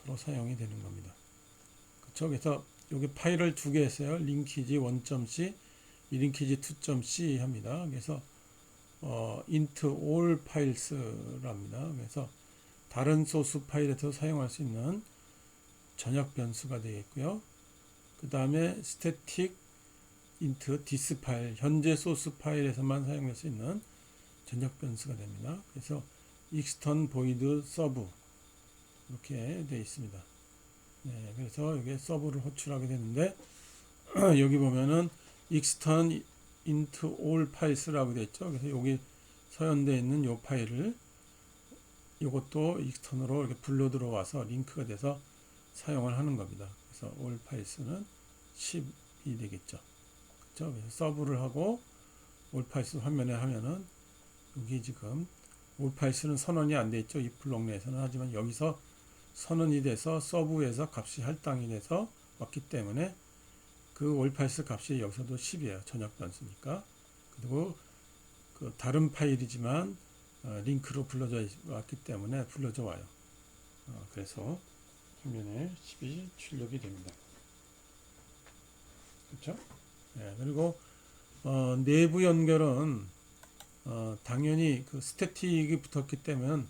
서로 사용이 되는 겁니다. 그렇죠? 그래서 여기 파일을 두 개 했어요. 링키지 1.c, 링키지 2.c 합니다. 그래서 int all files랍니다. 그래서 다른 소스 파일에서 사용할 수 있는 전역 변수가 되겠고요. 그 다음에 static int this 파일, 현재 소스 파일에서만 사용할 수 있는 전역 변수가 됩니다. 그래서 extern void sub 이렇게 되어 있습니다. 네, 그래서 여기 서브를 호출하게 되는데 여기 보면은 extern int all files라고 되어 있죠. 그래서 여기 서현되어 있는 이 파일을 이것도 익스턴으로 이렇게 불러 들어와서 링크가 돼서 사용을 하는 겁니다. 그래서 all files는 10이 되겠죠. 그렇죠? 그래서 서브를 하고 all files 화면에 하면은 여기 지금 all files는 선언이 안 돼 있죠. 이 블록 내에서는. 하지만 여기서 선언이 돼서 서브에서 값이 할당이 돼서 왔기 때문에 그 all files 값이 여기서도 10이에요. 전역 변수니까. 그리고 그 다른 파일이지만 링크로 불러져 왔기 때문에 불러져 와요. 그래서 화면에 10이 출력이 됩니다. 그렇죠? 네, 그리고 내부 연결은 당연히 그 스태틱이 붙었기 때문에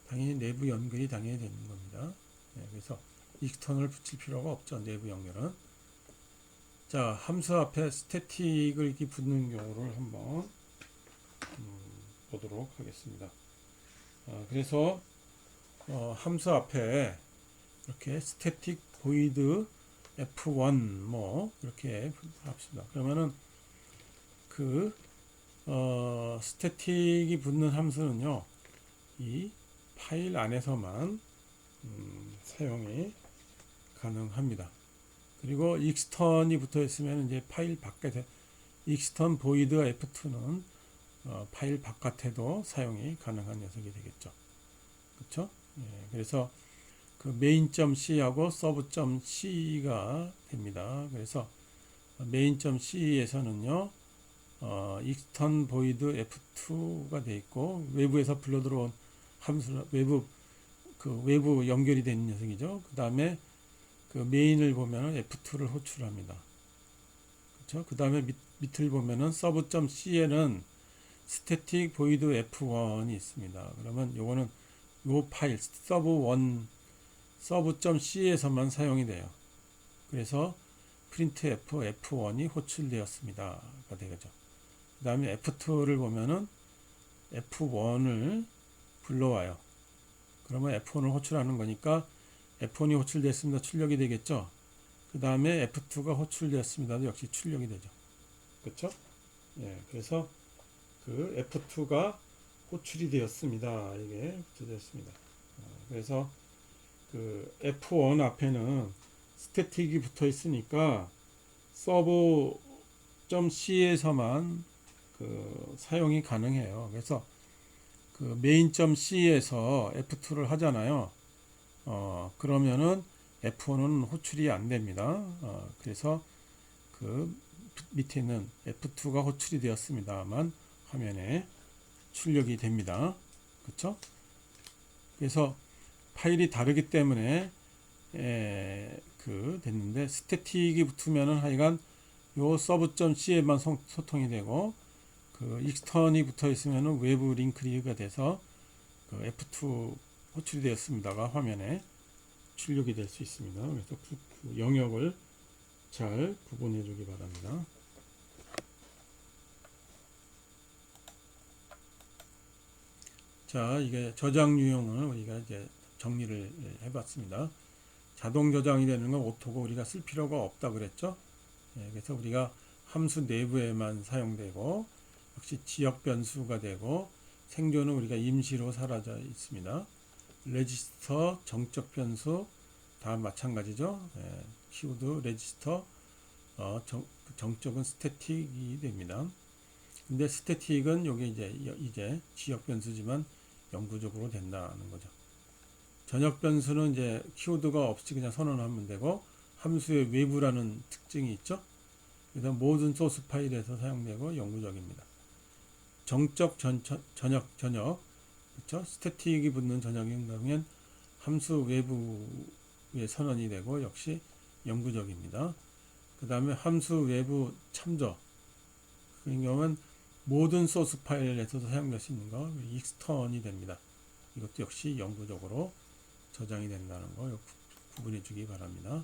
당연히 내부 연결이 당연히 되는 겁니다. 네, 그래서 익스턴을 붙일 필요가 없죠. 내부 연결은. 자, 함수 앞에 스태틱을 이렇게 붙는 경우를 한번 보도록 하겠습니다. 그래서 함수 앞에 이렇게 static void f1 뭐 이렇게 합시다. 그러면은 그 static이 붙는 함수는요, 이 파일 안에서만 사용이 가능합니다. 그리고 extern이 붙어 있으면 이제 파일 밖에 extern void f2는 파일 바깥에도 사용이 가능한 녀석이 되겠죠. 그렇죠? 예, 그래서 그 main.c하고 sub.c가 됩니다. 그래서 main.c에서는요, extern void f2가 돼 있고 외부에서 불러 들어온 함수 외부 연결이 되는 녀석이죠. 그 다음에 그 메인을 보면은 f2를 호출합니다. 그렇죠? 그 다음에 밑을 보면은 sub.c에는 static void f1이 있습니다. 그러면 요거는 요 파일 sub.c에서만 사용이 돼요. 그래서 printf f1이 호출되었습니다가 되겠죠. 그 다음에 f2를 보면은 f1을 불러와요. 그러면 f1을 호출하는 거니까 f1이 호출됐습니다. 출력이 되겠죠. 그 다음에 f2가 호출되었습니다. 역시 출력이 되죠. 그렇죠? 예, 그래서 그 F2가 호출이 되었습니다. 이게 붙여졌습니다. 그래서 그 F1 앞에는 스태틱이 붙어 있으니까 서브.c에서만 그 사용이 가능해요. 그래서 그 main.c에서 F2를 하잖아요. 그러면은 F1은 호출이 안 됩니다. 그래서 그 밑에 있는 F2가 호출이 되었습니다만 화면에 출력이 됩니다. 그렇죠? 그래서 파일이 다르기 때문에 됐는데 스태틱이 붙으면은 하여간 요 서브.c에만 소통이 되고 그 익스턴이 붙어 있으면은 외부 링크가 돼서 그 F2 호출이 되었습니다가 화면에 출력이 될 수 있습니다. 그래서 그 영역을 잘 구분해 주기 바랍니다. 자, 이게 저장 유형을 우리가 이제 정리를 해봤습니다. 자동 저장이 되는 건 오토고 우리가 쓸 필요가 없다 그랬죠. 그래서 우리가 함수 내부에만 사용되고 역시 지역 변수가 되고 생존은 우리가 임시로 사라져 있습니다. 레지스터 정적 변수 다 마찬가지죠. 키워드 레지스터 정적은 스태틱이 됩니다. 근데 스태틱은 여기 이제 지역 변수지만 영구적으로 된다는 거죠. 전역 변수는 이제 키워드가 없이 그냥 선언하면 되고 함수의 외부라는 특징이 있죠. 그래서 모든 소스 파일에서 사용되고 영구적입니다. 정적 전역 그렇죠? 스태틱이 붙는 전역인 경우엔 함수 외부에 선언이 되고 역시 영구적입니다. 그 다음에 함수 외부 참조 그런 경우는 모든 소스 파일에서도 사용될 수 있는 거 익스턴이 됩니다. 이것도 역시 영구적으로 저장이 된다는 거 구분해 주기 바랍니다.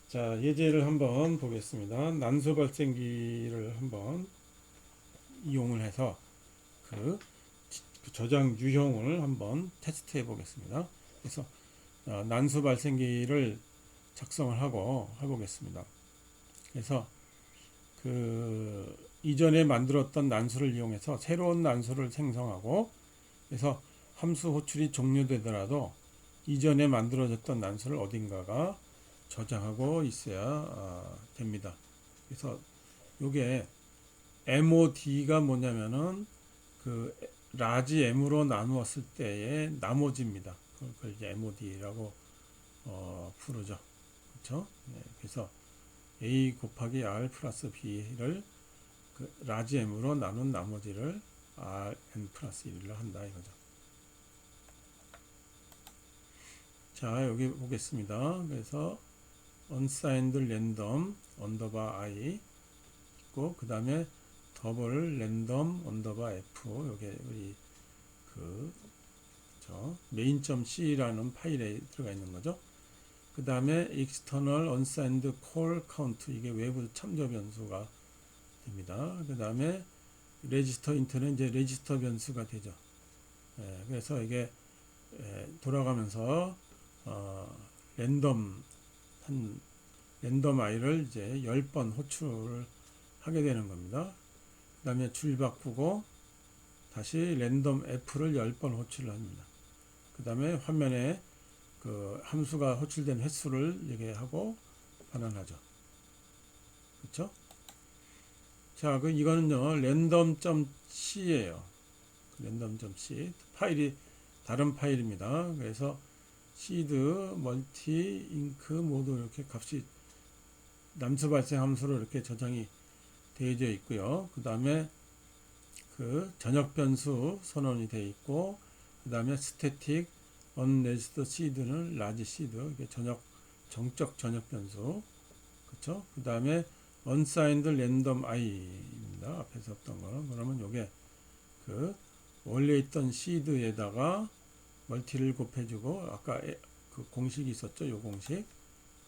자, 예제를 한번 보겠습니다. 난수 발생기를 한번 이용을 해서 그 저장 유형을 한번 테스트해 보겠습니다. 그래서 난수 발생기를 작성을 하고 해보겠습니다. 그래서 그 이전에 만들었던 난수를 이용해서 새로운 난수를 생성하고 그래서 함수 호출이 종료되더라도 이전에 만들어졌던 난수를 어딘가가 저장하고 있어야 됩니다. 그래서 요게 MOD가 뭐냐면은 그 라지 M으로 나누었을 때의 나머지입니다. 그걸 이제 MOD라고 부르죠. 그렇죠? 네, 그래서 A 곱하기 R 플러스 B를 그 라지 M으로 나눈 나머지를 Rn 플러스 1로 한다 이거죠. 자, 여기 보겠습니다. 그래서 unsigned random 언더바 I 있고 그 다음에 더블 랜덤 언더바 F 요게 우리 main.c라는 파일에 들어가 있는 거죠. 그 다음에 external unsigned call count 이게 외부 참조 변수가 됩니다. 그 다음에 register int는 이제 register 변수가 되죠. 그래서 이게 돌아가면서 랜덤 한 랜덤 i를 이제 10번 호출을 하게 되는 겁니다. 그 다음에 줄 바꾸고 다시 랜덤 f를 10번 호출을 합니다. 그 다음에 화면에 그 함수가 호출된 횟수를 얘기하고 반환하죠. 그렇죠? 자, 그 이거는요 랜덤.c예요. 랜덤.c 파일이 다른 파일입니다. 그래서 시드, 멀티, 잉크 모두 이렇게 값이 남수 발생 함수로 이렇게 저장이 되어져 있고요. 그 다음에 그 전역 변수 선언이 되어 있고, 그 다음에 스태틱 언레지스터 시드는 라지 시드, 이게 정적 전역 변수, 그렇죠? 그 다음에 unsigned random i입니다. 앞에서 했던 거. 그러면 요게 그 원래 있던 시드에다가 멀티를 곱해주고, 아까 그 공식이 있었죠? 요 공식,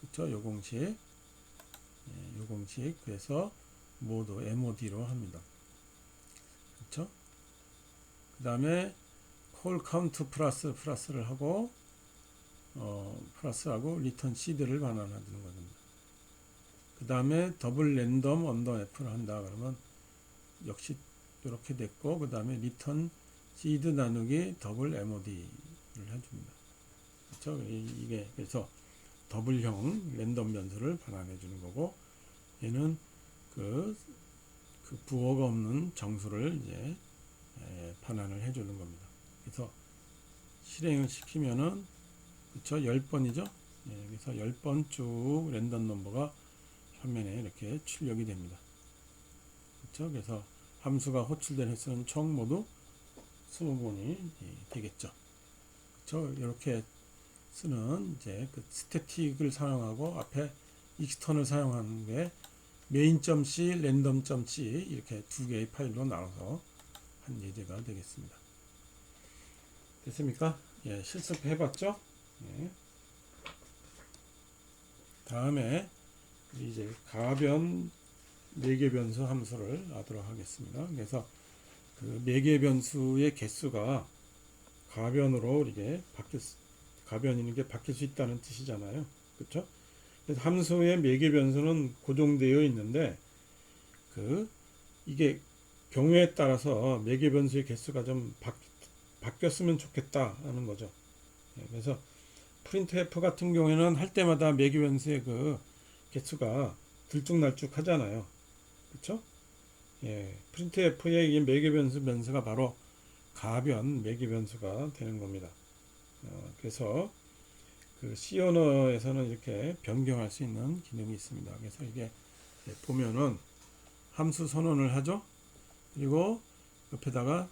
그렇죠? 요 공식, 요 공식. 그래서 모두 MOD로 합니다. 그렇죠? 그 다음에 call count 플러스를 하고 플러스하고 return seed를 반환하는 겁니다. 그 다음에 더블 랜덤 언더 f를 한다 그러면 역시 이렇게 됐고, 그 다음에 return seed 나누기 더블 MOD를 해줍니다. 그렇죠? 이게 그래서 더블형 랜덤 변수를 반환해 주는 거고, 얘는 그 부호가 없는 정수를 이제 반환을 해주는 겁니다. 그래서 실행을 시키면은 그쵸 10번이죠. 그래서 10번 쭉 랜덤 넘버가 화면에 이렇게 출력이 됩니다. 그쵸. 그래서 함수가 호출된 횟수는 총 모두 20번이 되겠죠. 그쵸. 이렇게 쓰는 이제 그 스태틱을 사용하고 앞에 익스턴을 사용하는 게 main.c, random.c 이렇게 두 개의 파일로 나눠서 한 예제가 되겠습니다. 됐습니까? 예, 실습해 봤죠? 예. 다음에 이제 가변 매개 변수 함수를 하도록 하겠습니다. 그래서 그 매개 변수의 개수가 가변으로 이게 가변이는 게 바뀔 수 있다는 뜻이잖아요. 그렇죠? 그래서 함수의 매개 변수는 고정되어 있는데 이게 경우에 따라서 매개 변수의 개수가 좀 바뀌었으면 좋겠다 하는 거죠. 그래서 printf 같은 경우에는 할 때마다 매개 변수의 그 개수가 들쭉날쭉 하잖아요. 그렇죠? 예, printf의 이 매개 변수가 바로 가변 매개 변수가 되는 겁니다. 그래서 그 C 언어에서는 이렇게 변경할 수 있는 기능이 있습니다. 그래서 이게 보면은 함수 선언을 하죠. 그리고 옆에다가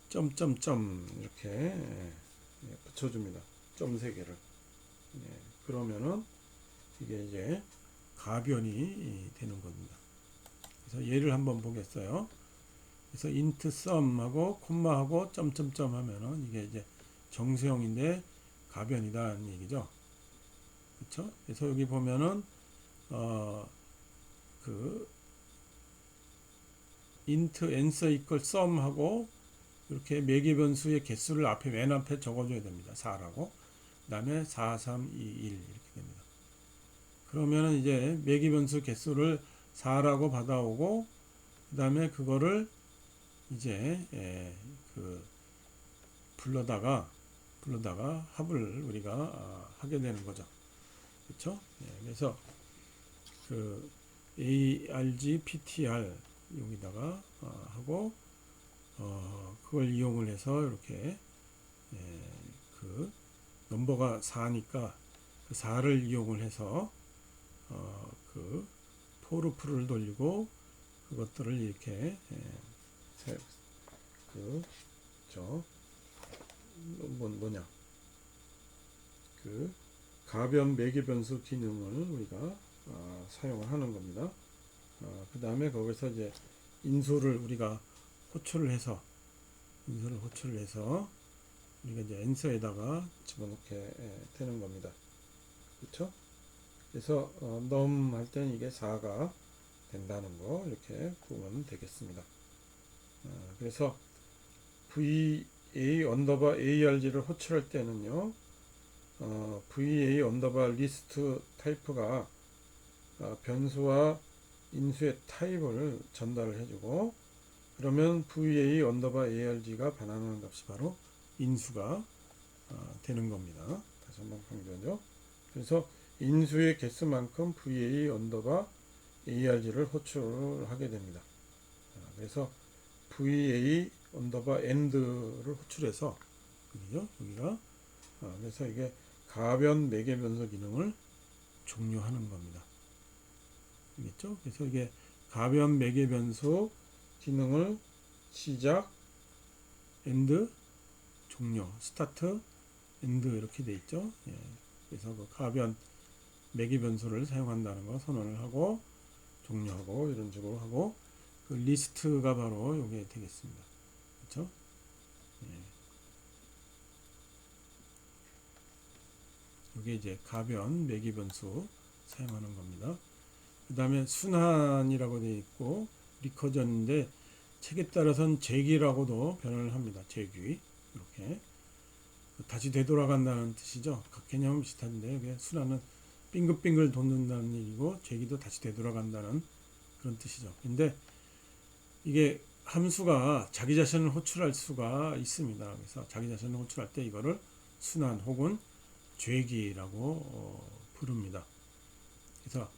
점점점 이렇게 붙여줍니다. 점 3개를. 그러면은 이게 이제 가변이 되는 겁니다. 그래서 예를 한번 보겠어요. 그래서 int sum하고 콤마하고 점점점 하면은 이게 이제 정수형인데 가변이다는 얘기죠. 그렇죠? 그래서 여기 보면은 그 int answer equal sum하고 이렇게 매개 변수의 개수를 맨 앞에 적어줘야 됩니다. 4라고. 그 다음에 4, 3, 2, 1 이렇게 됩니다. 그러면은 이제 매개 변수 개수를 4라고 받아오고, 그 다음에 그거를 이제 불러다가 합을 우리가 하게 되는 거죠. 그렇죠? 그래서 그 arg ptr 여기다가 하고 그걸 이용을 해서 이렇게 그 넘버가 4니까 그 4를 이용을 해서 그 포르프를 돌리고 그것들을 이렇게 그 가변 매개 변수 기능을 우리가 사용을 하는 겁니다. 그 다음에 거기서 이제 인수를 우리가 호출을 해서 우리가 이제 엔서에다가 집어넣게 되는 겁니다. 그렇죠? 그래서 num 할 때는 이게 4가 된다는 거 이렇게 보면 되겠습니다. 그래서 va_arg를 호출할 때는요, VA 언더바 리스트 타입가 변수와 인수의 타입을 전달을 해주고, 그러면 VA 언더바 ARG가 반환하는 값이 바로 인수가 되는 겁니다. 다시 한번 강조하죠. 그래서 인수의 개수만큼 VA 언더바 ARG를 호출하게 됩니다. 그래서 VA 언더바 AND를 호출해서 여기가 그래서 이게 가변 매개 변수 기능을 종료하는 겁니다. 알겠죠? 그래서 이게 가변 매개 변수 기능을 시작, 엔드, 종료, 스타트, 엔드 이렇게 돼 있죠. 예. 그래서 그 가변 매개 변수를 사용한다는 거 선언을 하고 종료하고 이런 식으로 하고, 그 리스트가 바로 이게 되겠습니다. 그렇죠? 예. 이게 이제 가변 매개 변수 사용하는 겁니다. 그 다음에 순환이라고 되어 있고 리커전인데 책에 따라서는 재기라고도 변환을 합니다. 재기 이렇게 다시 되돌아간다는 뜻이죠. 각 개념은 비슷한데 이게 순환은 빙글빙글 돕는다는 얘기고 재기도 다시 되돌아간다는 그런 뜻이죠. 근데 이게 함수가 자기 자신을 호출할 수가 있습니다. 그래서 자기 자신을 호출할 때 이거를 순환 혹은 죄기라고 부릅니다. 그래서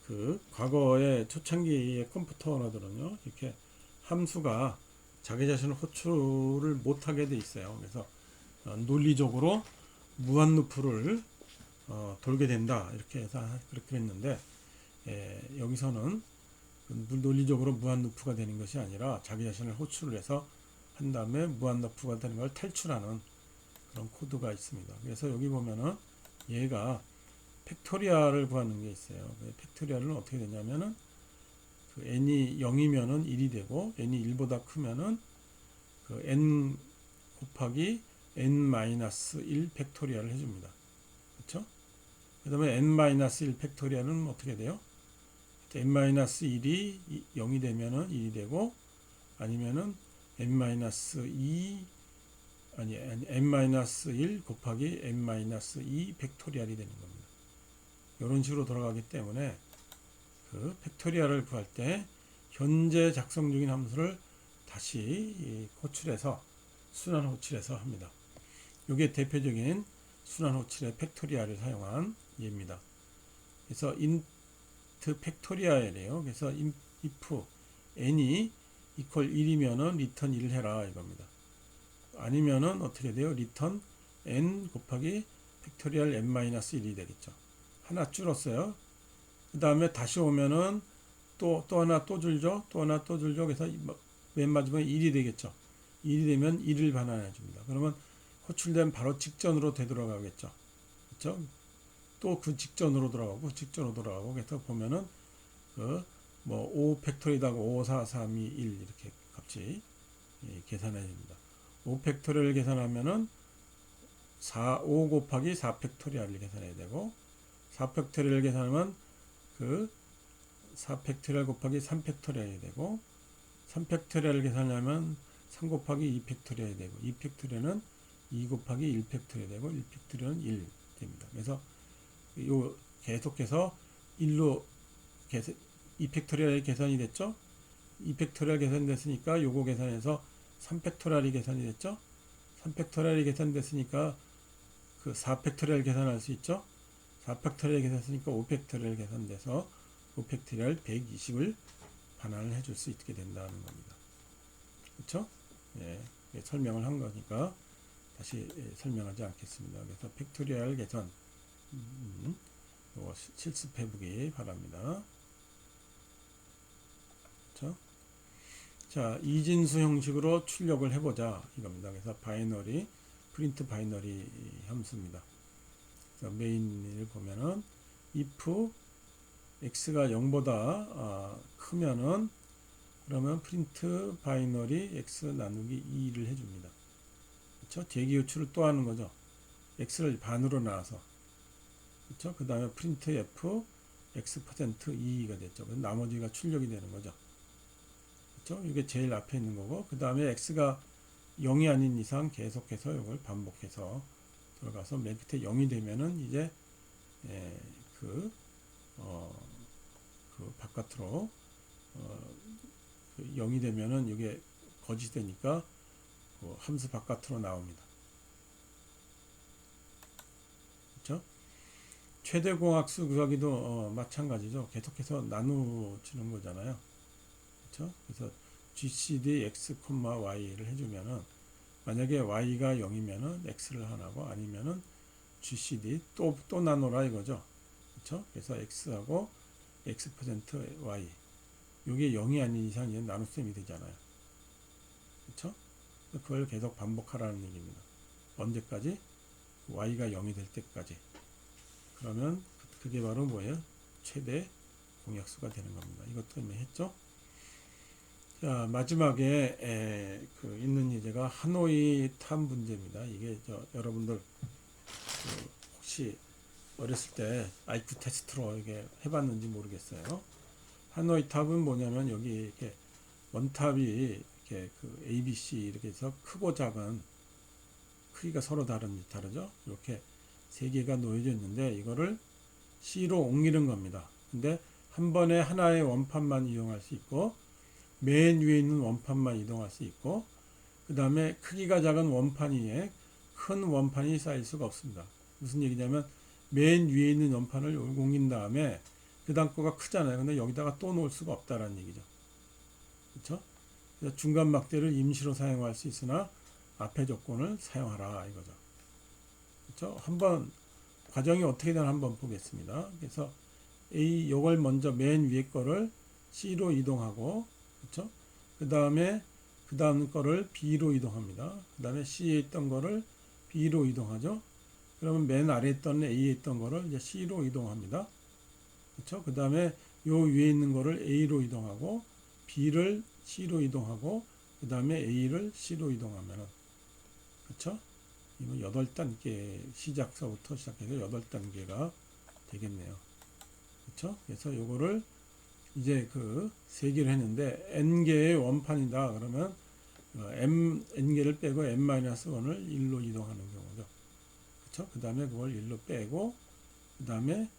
그 과거의 초창기의 컴퓨터 언어들은요, 이렇게 함수가 자기 자신을 호출을 못하게 돼 있어요. 그래서 논리적으로 무한 루프를 돌게 된다 이렇게 해서 그렇게 했는데, 여기서는 논리적으로 무한 루프가 되는 것이 아니라 자기 자신을 호출을 해서 한 다음에 무한 루프가 되는 걸 탈출하는 그런 코드가 있습니다. 그래서 여기 보면은 얘가 팩토리얼을 구하는 게 있어요. 팩토리얼은 어떻게 되냐면은 그 n이 0이면은 1이 되고 n이 1보다 크면은 그 n 곱하기 n-1 팩토리얼을 해줍니다. 그렇죠? 그 다음에 n-1 팩토리얼은 어떻게 돼요? n-1이 0이 되면은 1이 되고, 아니면은 n-2 아니 n-1 곱하기 n-2 팩토리얼이 되는 겁니다. 이런 식으로 돌아가기 때문에 그 팩토리얼을 구할 때 현재 작성 중인 함수를 다시 호출해서 순환 호출해서 합니다. 이게 대표적인 순환 호출의 팩토리얼을 사용한 예입니다. 그래서 int 팩토리얼이에요. 그래서 if n이 equal 1이면은 return 1을 해라 이겁니다. 아니면은 어떻게 돼요? return n 곱하기 팩토리얼 n-1이 되겠죠. 하나 줄었어요. 그 다음에 다시 오면은 또 하나 또 줄죠. 또 하나 또 줄죠. 그래서 맨 마지막에 1이 되겠죠. 1이 되면 1을 반환해 줍니다. 그러면 호출된 바로 직전으로 되돌아가겠죠. 그렇죠? 또 그 직전으로 돌아가고 그래서 보면은 그 뭐 5 팩토리다가 5, 4, 3, 2, 1 이렇게 값이 계산해 줍니다. 5 팩토리얼 계산하면은 5 곱하기 4 팩토리얼을 계산해야 되고, 4 팩토리얼 계산하면 그 4 팩토리얼 곱하기 3 팩토리얼이 되고, 3 팩토리얼 계산하면 3 곱하기 2 팩토리얼이 되고, 2 팩토리얼은 2 곱하기 1 팩토리얼이 되고, 1 팩토리얼은 1 됩니다. 그래서 요 계속해서 1로 2 팩토리얼이 계산이 됐죠. 2 팩토리얼 계산됐으니까 요거 계산해서 3 팩토리얼이 계산이 됐죠. 3 팩토리얼이 계산됐으니까 그 4 팩토리얼 계산할 수 있죠. 4 팩토리얼 계산했으니까 5 팩토리얼 계산돼서 5 팩토리얼 120을 반환을 해줄 수 있게 된다는 겁니다. 그렇죠? 예, 설명을 한 거니까 다시 설명하지 않겠습니다. 그래서 팩토리얼 계산 이거 실습해 보기 바랍니다. 그렇죠? 자, 이진수 형식으로 출력을 해보자 이겁니다. 그래서 바이너리 프린트 바이너리 함수입니다. 그래서 메인을 보면은 if x가 0보다 크면은 그러면 프린트 바이너리 x 나누기 2를 해줍니다. 그렇죠? 대기 호출을 또 하는 거죠. x를 반으로 나눠서. 그렇죠? 그 다음에 프린트 f x%2가 됐죠. 나머지가 출력이 되는 거죠. 그렇죠? 이게 제일 앞에 있는 거고, 그 다음에 x가 0이 아닌 이상 계속해서 이걸 반복해서 들어가서 맨 끝에 0이 되면은 이제 그, 그 바깥으로 그 0이 되면은 이게 거짓이 되니까 그 함수 바깥으로 나옵니다. 그렇죠? 최대공학수 구하기도 마찬가지죠. 계속해서 나누지는 거잖아요. 그렇죠? 그래서 GCD x, y를 해주면은 만약에 y가 0이면은 x를 하나고 아니면은 GCD 또 나누라 이거죠. 그렇죠? 그래서 x하고 x% y 이게 0이 아닌 이상 이제 나눗셈이 되잖아요. 그렇죠? 그걸 계속 반복하라는 얘기입니다. 언제까지? y가 0이 될 때까지. 그러면 그게 바로 뭐예요? 최대 공약수가 되는 겁니다. 이것도 이미 했죠? 자, 마지막에 그 있는 예제가 하노이 탑 문제입니다. 이게 여러분들 그 혹시 어렸을 때 IQ 테스트로 이게 해봤는지 모르겠어요. 하노이 탑은 뭐냐면 여기 이렇게 원탑이 이렇게 그 A, B, C 이렇게 해서 크고 작은 크기가 서로 다르죠. 이렇게 세 개가 놓여져 있는데 이거를 C로 옮기는 겁니다. 근데 한 번에 하나의 원판만 이용할 수 있고 맨 위에 있는 원판만 이동할 수 있고 그 다음에 크기가 작은 원판 위에 큰 원판이 쌓일 수가 없습니다. 무슨 얘기냐면 맨 위에 있는 원판을 옮긴 다음에 그 다음 거가 크잖아요. 근데 여기다가 또 놓을 수가 없다라는 얘기죠. 그렇죠? 그래서 중간 막대를 임시로 사용할 수 있으나 앞에 조건을 사용하라 이거죠. 그렇죠? 한번 과정이 어떻게 되나 한번 보겠습니다. 그래서 A 요걸 먼저 맨 위에 거를 C로 이동하고 그렇죠? 그 다음 거를 B로 이동합니다. 그 다음에 C에 있던 거를 B로 이동하죠. 그러면 맨 아래에 있던 A에 있던 거를 이제 C로 이동합니다. 그렇죠? 그 다음에 요 위에 있는 거를 A로 이동하고 B를 C로 이동하고 그 다음에 A를 C로 이동하면은 그렇죠? 이거 8단계 시작서부터 시작해서 8단계가 되겠네요. 그렇죠? 그래서 요거를 이제 그 세 개를 했는데 n개의 원판이다 그러면 n개를 빼고 n-1을 1로 이동하는 경우죠. 그렇죠? 그 다음에 그걸 1로 빼고 그 다음에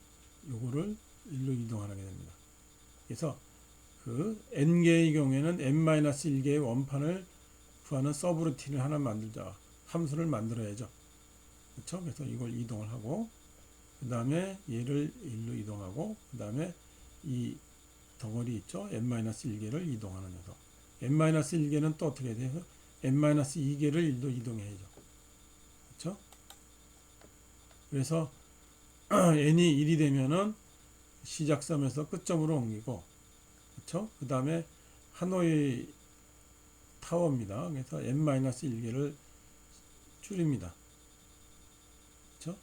요거를 1로 이동하게 됩니다. 그래서 그 n개의 경우에는 n-1개의 원판을 구하는 서브루틴을 하나 만들자. 함수를 만들어야죠. 그렇죠? 그래서 이걸 이동을 하고 그 다음에 얘를 1로 이동하고 그 다음에 이 덩어리 있죠? n-1개를 이동하는 녀석. n-1개는 또 어떻게 돼요? n-2개를 1로 이동해야죠. 그렇죠? 그래서 n이 1이 되면은 시작점에서 끝점으로 옮기고 그렇죠? 그 다음에 하노이 타워입니다. 그래서 n-1개를 줄입니다. 그렇죠?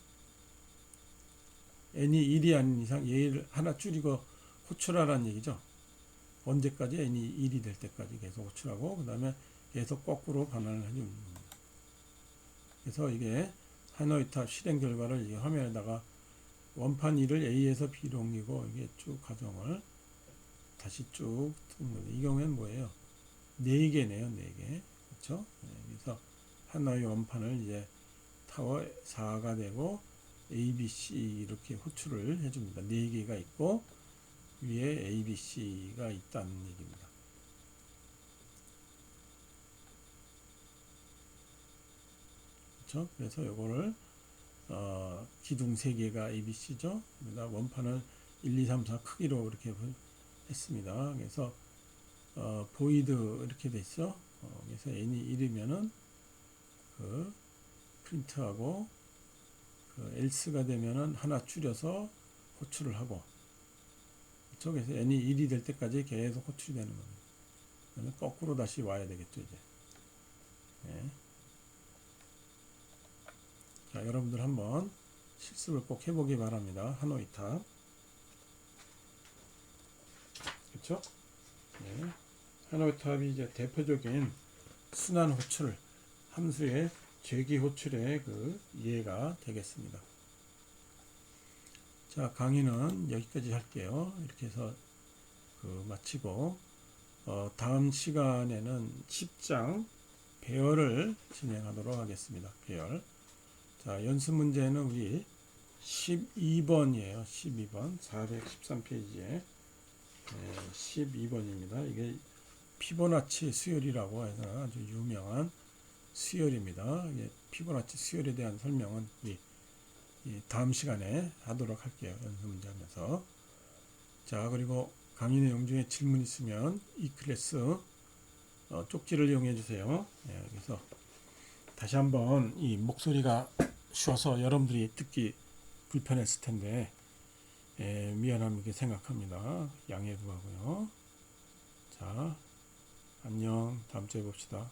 n이 1이 아닌 이상 얘를 하나 줄이고 호출하라는 얘기죠. 언제까지? n이 1이 될 때까지 계속 호출하고 그 다음에 계속 거꾸로 반환을 해주는 겁니다. 그래서 이게 하노이 탑 실행 결과를 이 화면에다가 원판 1을 A에서 B로 옮기고 이게 쭉 과정을 다시 쭉 튼 거죠. 이 경우에는 뭐예요? 4개네요. 4개. 그렇죠? 네, 그래서 하나의 원판을 이제 타워 4가 되고 A, B, C 이렇게 호출을 해줍니다. 4개가 있고 위에 A, B, C가 있다는 얘기입니다. 그렇죠? 그래서 요거를 기둥 3개가 A, B, C죠. 그러다 원판을 1, 2, 3, 4 크기로 이렇게 했습니다. 그래서 보이드 이렇게 됐죠. 그래서 n이 1이면은 그 프린트하고 그 else가 되면은 하나 줄여서 호출을 하고 그렇죠? 그래서 n이 1이 될 때까지 계속 호출이 되는 겁니다. 그러면 거꾸로 다시 와야 되겠죠 이제. 네. 자, 여러분들 한번 실습을 꼭 해보기 바랍니다. 하노이 탑. 그렇죠? 네. 하노이 탑이 이제 대표적인 순환 호출 함수의 재기 호출의 그 이해가 되겠습니다. 자, 강의는 여기까지 할게요. 이렇게 해서 그 마치고 다음 시간에는 10장 배열을 진행하도록 하겠습니다. 배열. 자, 연습 문제는 우리 12번이에요. 12번. 413페이지에 12번입니다. 이게 피보나치 수열이라고 해서 아주 유명한 수열입니다. 이게 피보나치 수열에 대한 설명은 우리 다음 시간에 하도록 할게요. 연습 문제 하면서. 자, 그리고 강의 내용 중에 질문 있으면 이 클래스 쪽지를 이용해 주세요. 그래서 다시 한번 이 목소리가 쉬어서 여러분들이 듣기 불편했을 텐데 미안하게 생각합니다. 양해 구하고요. 자, 안녕. 다음 주에 봅시다.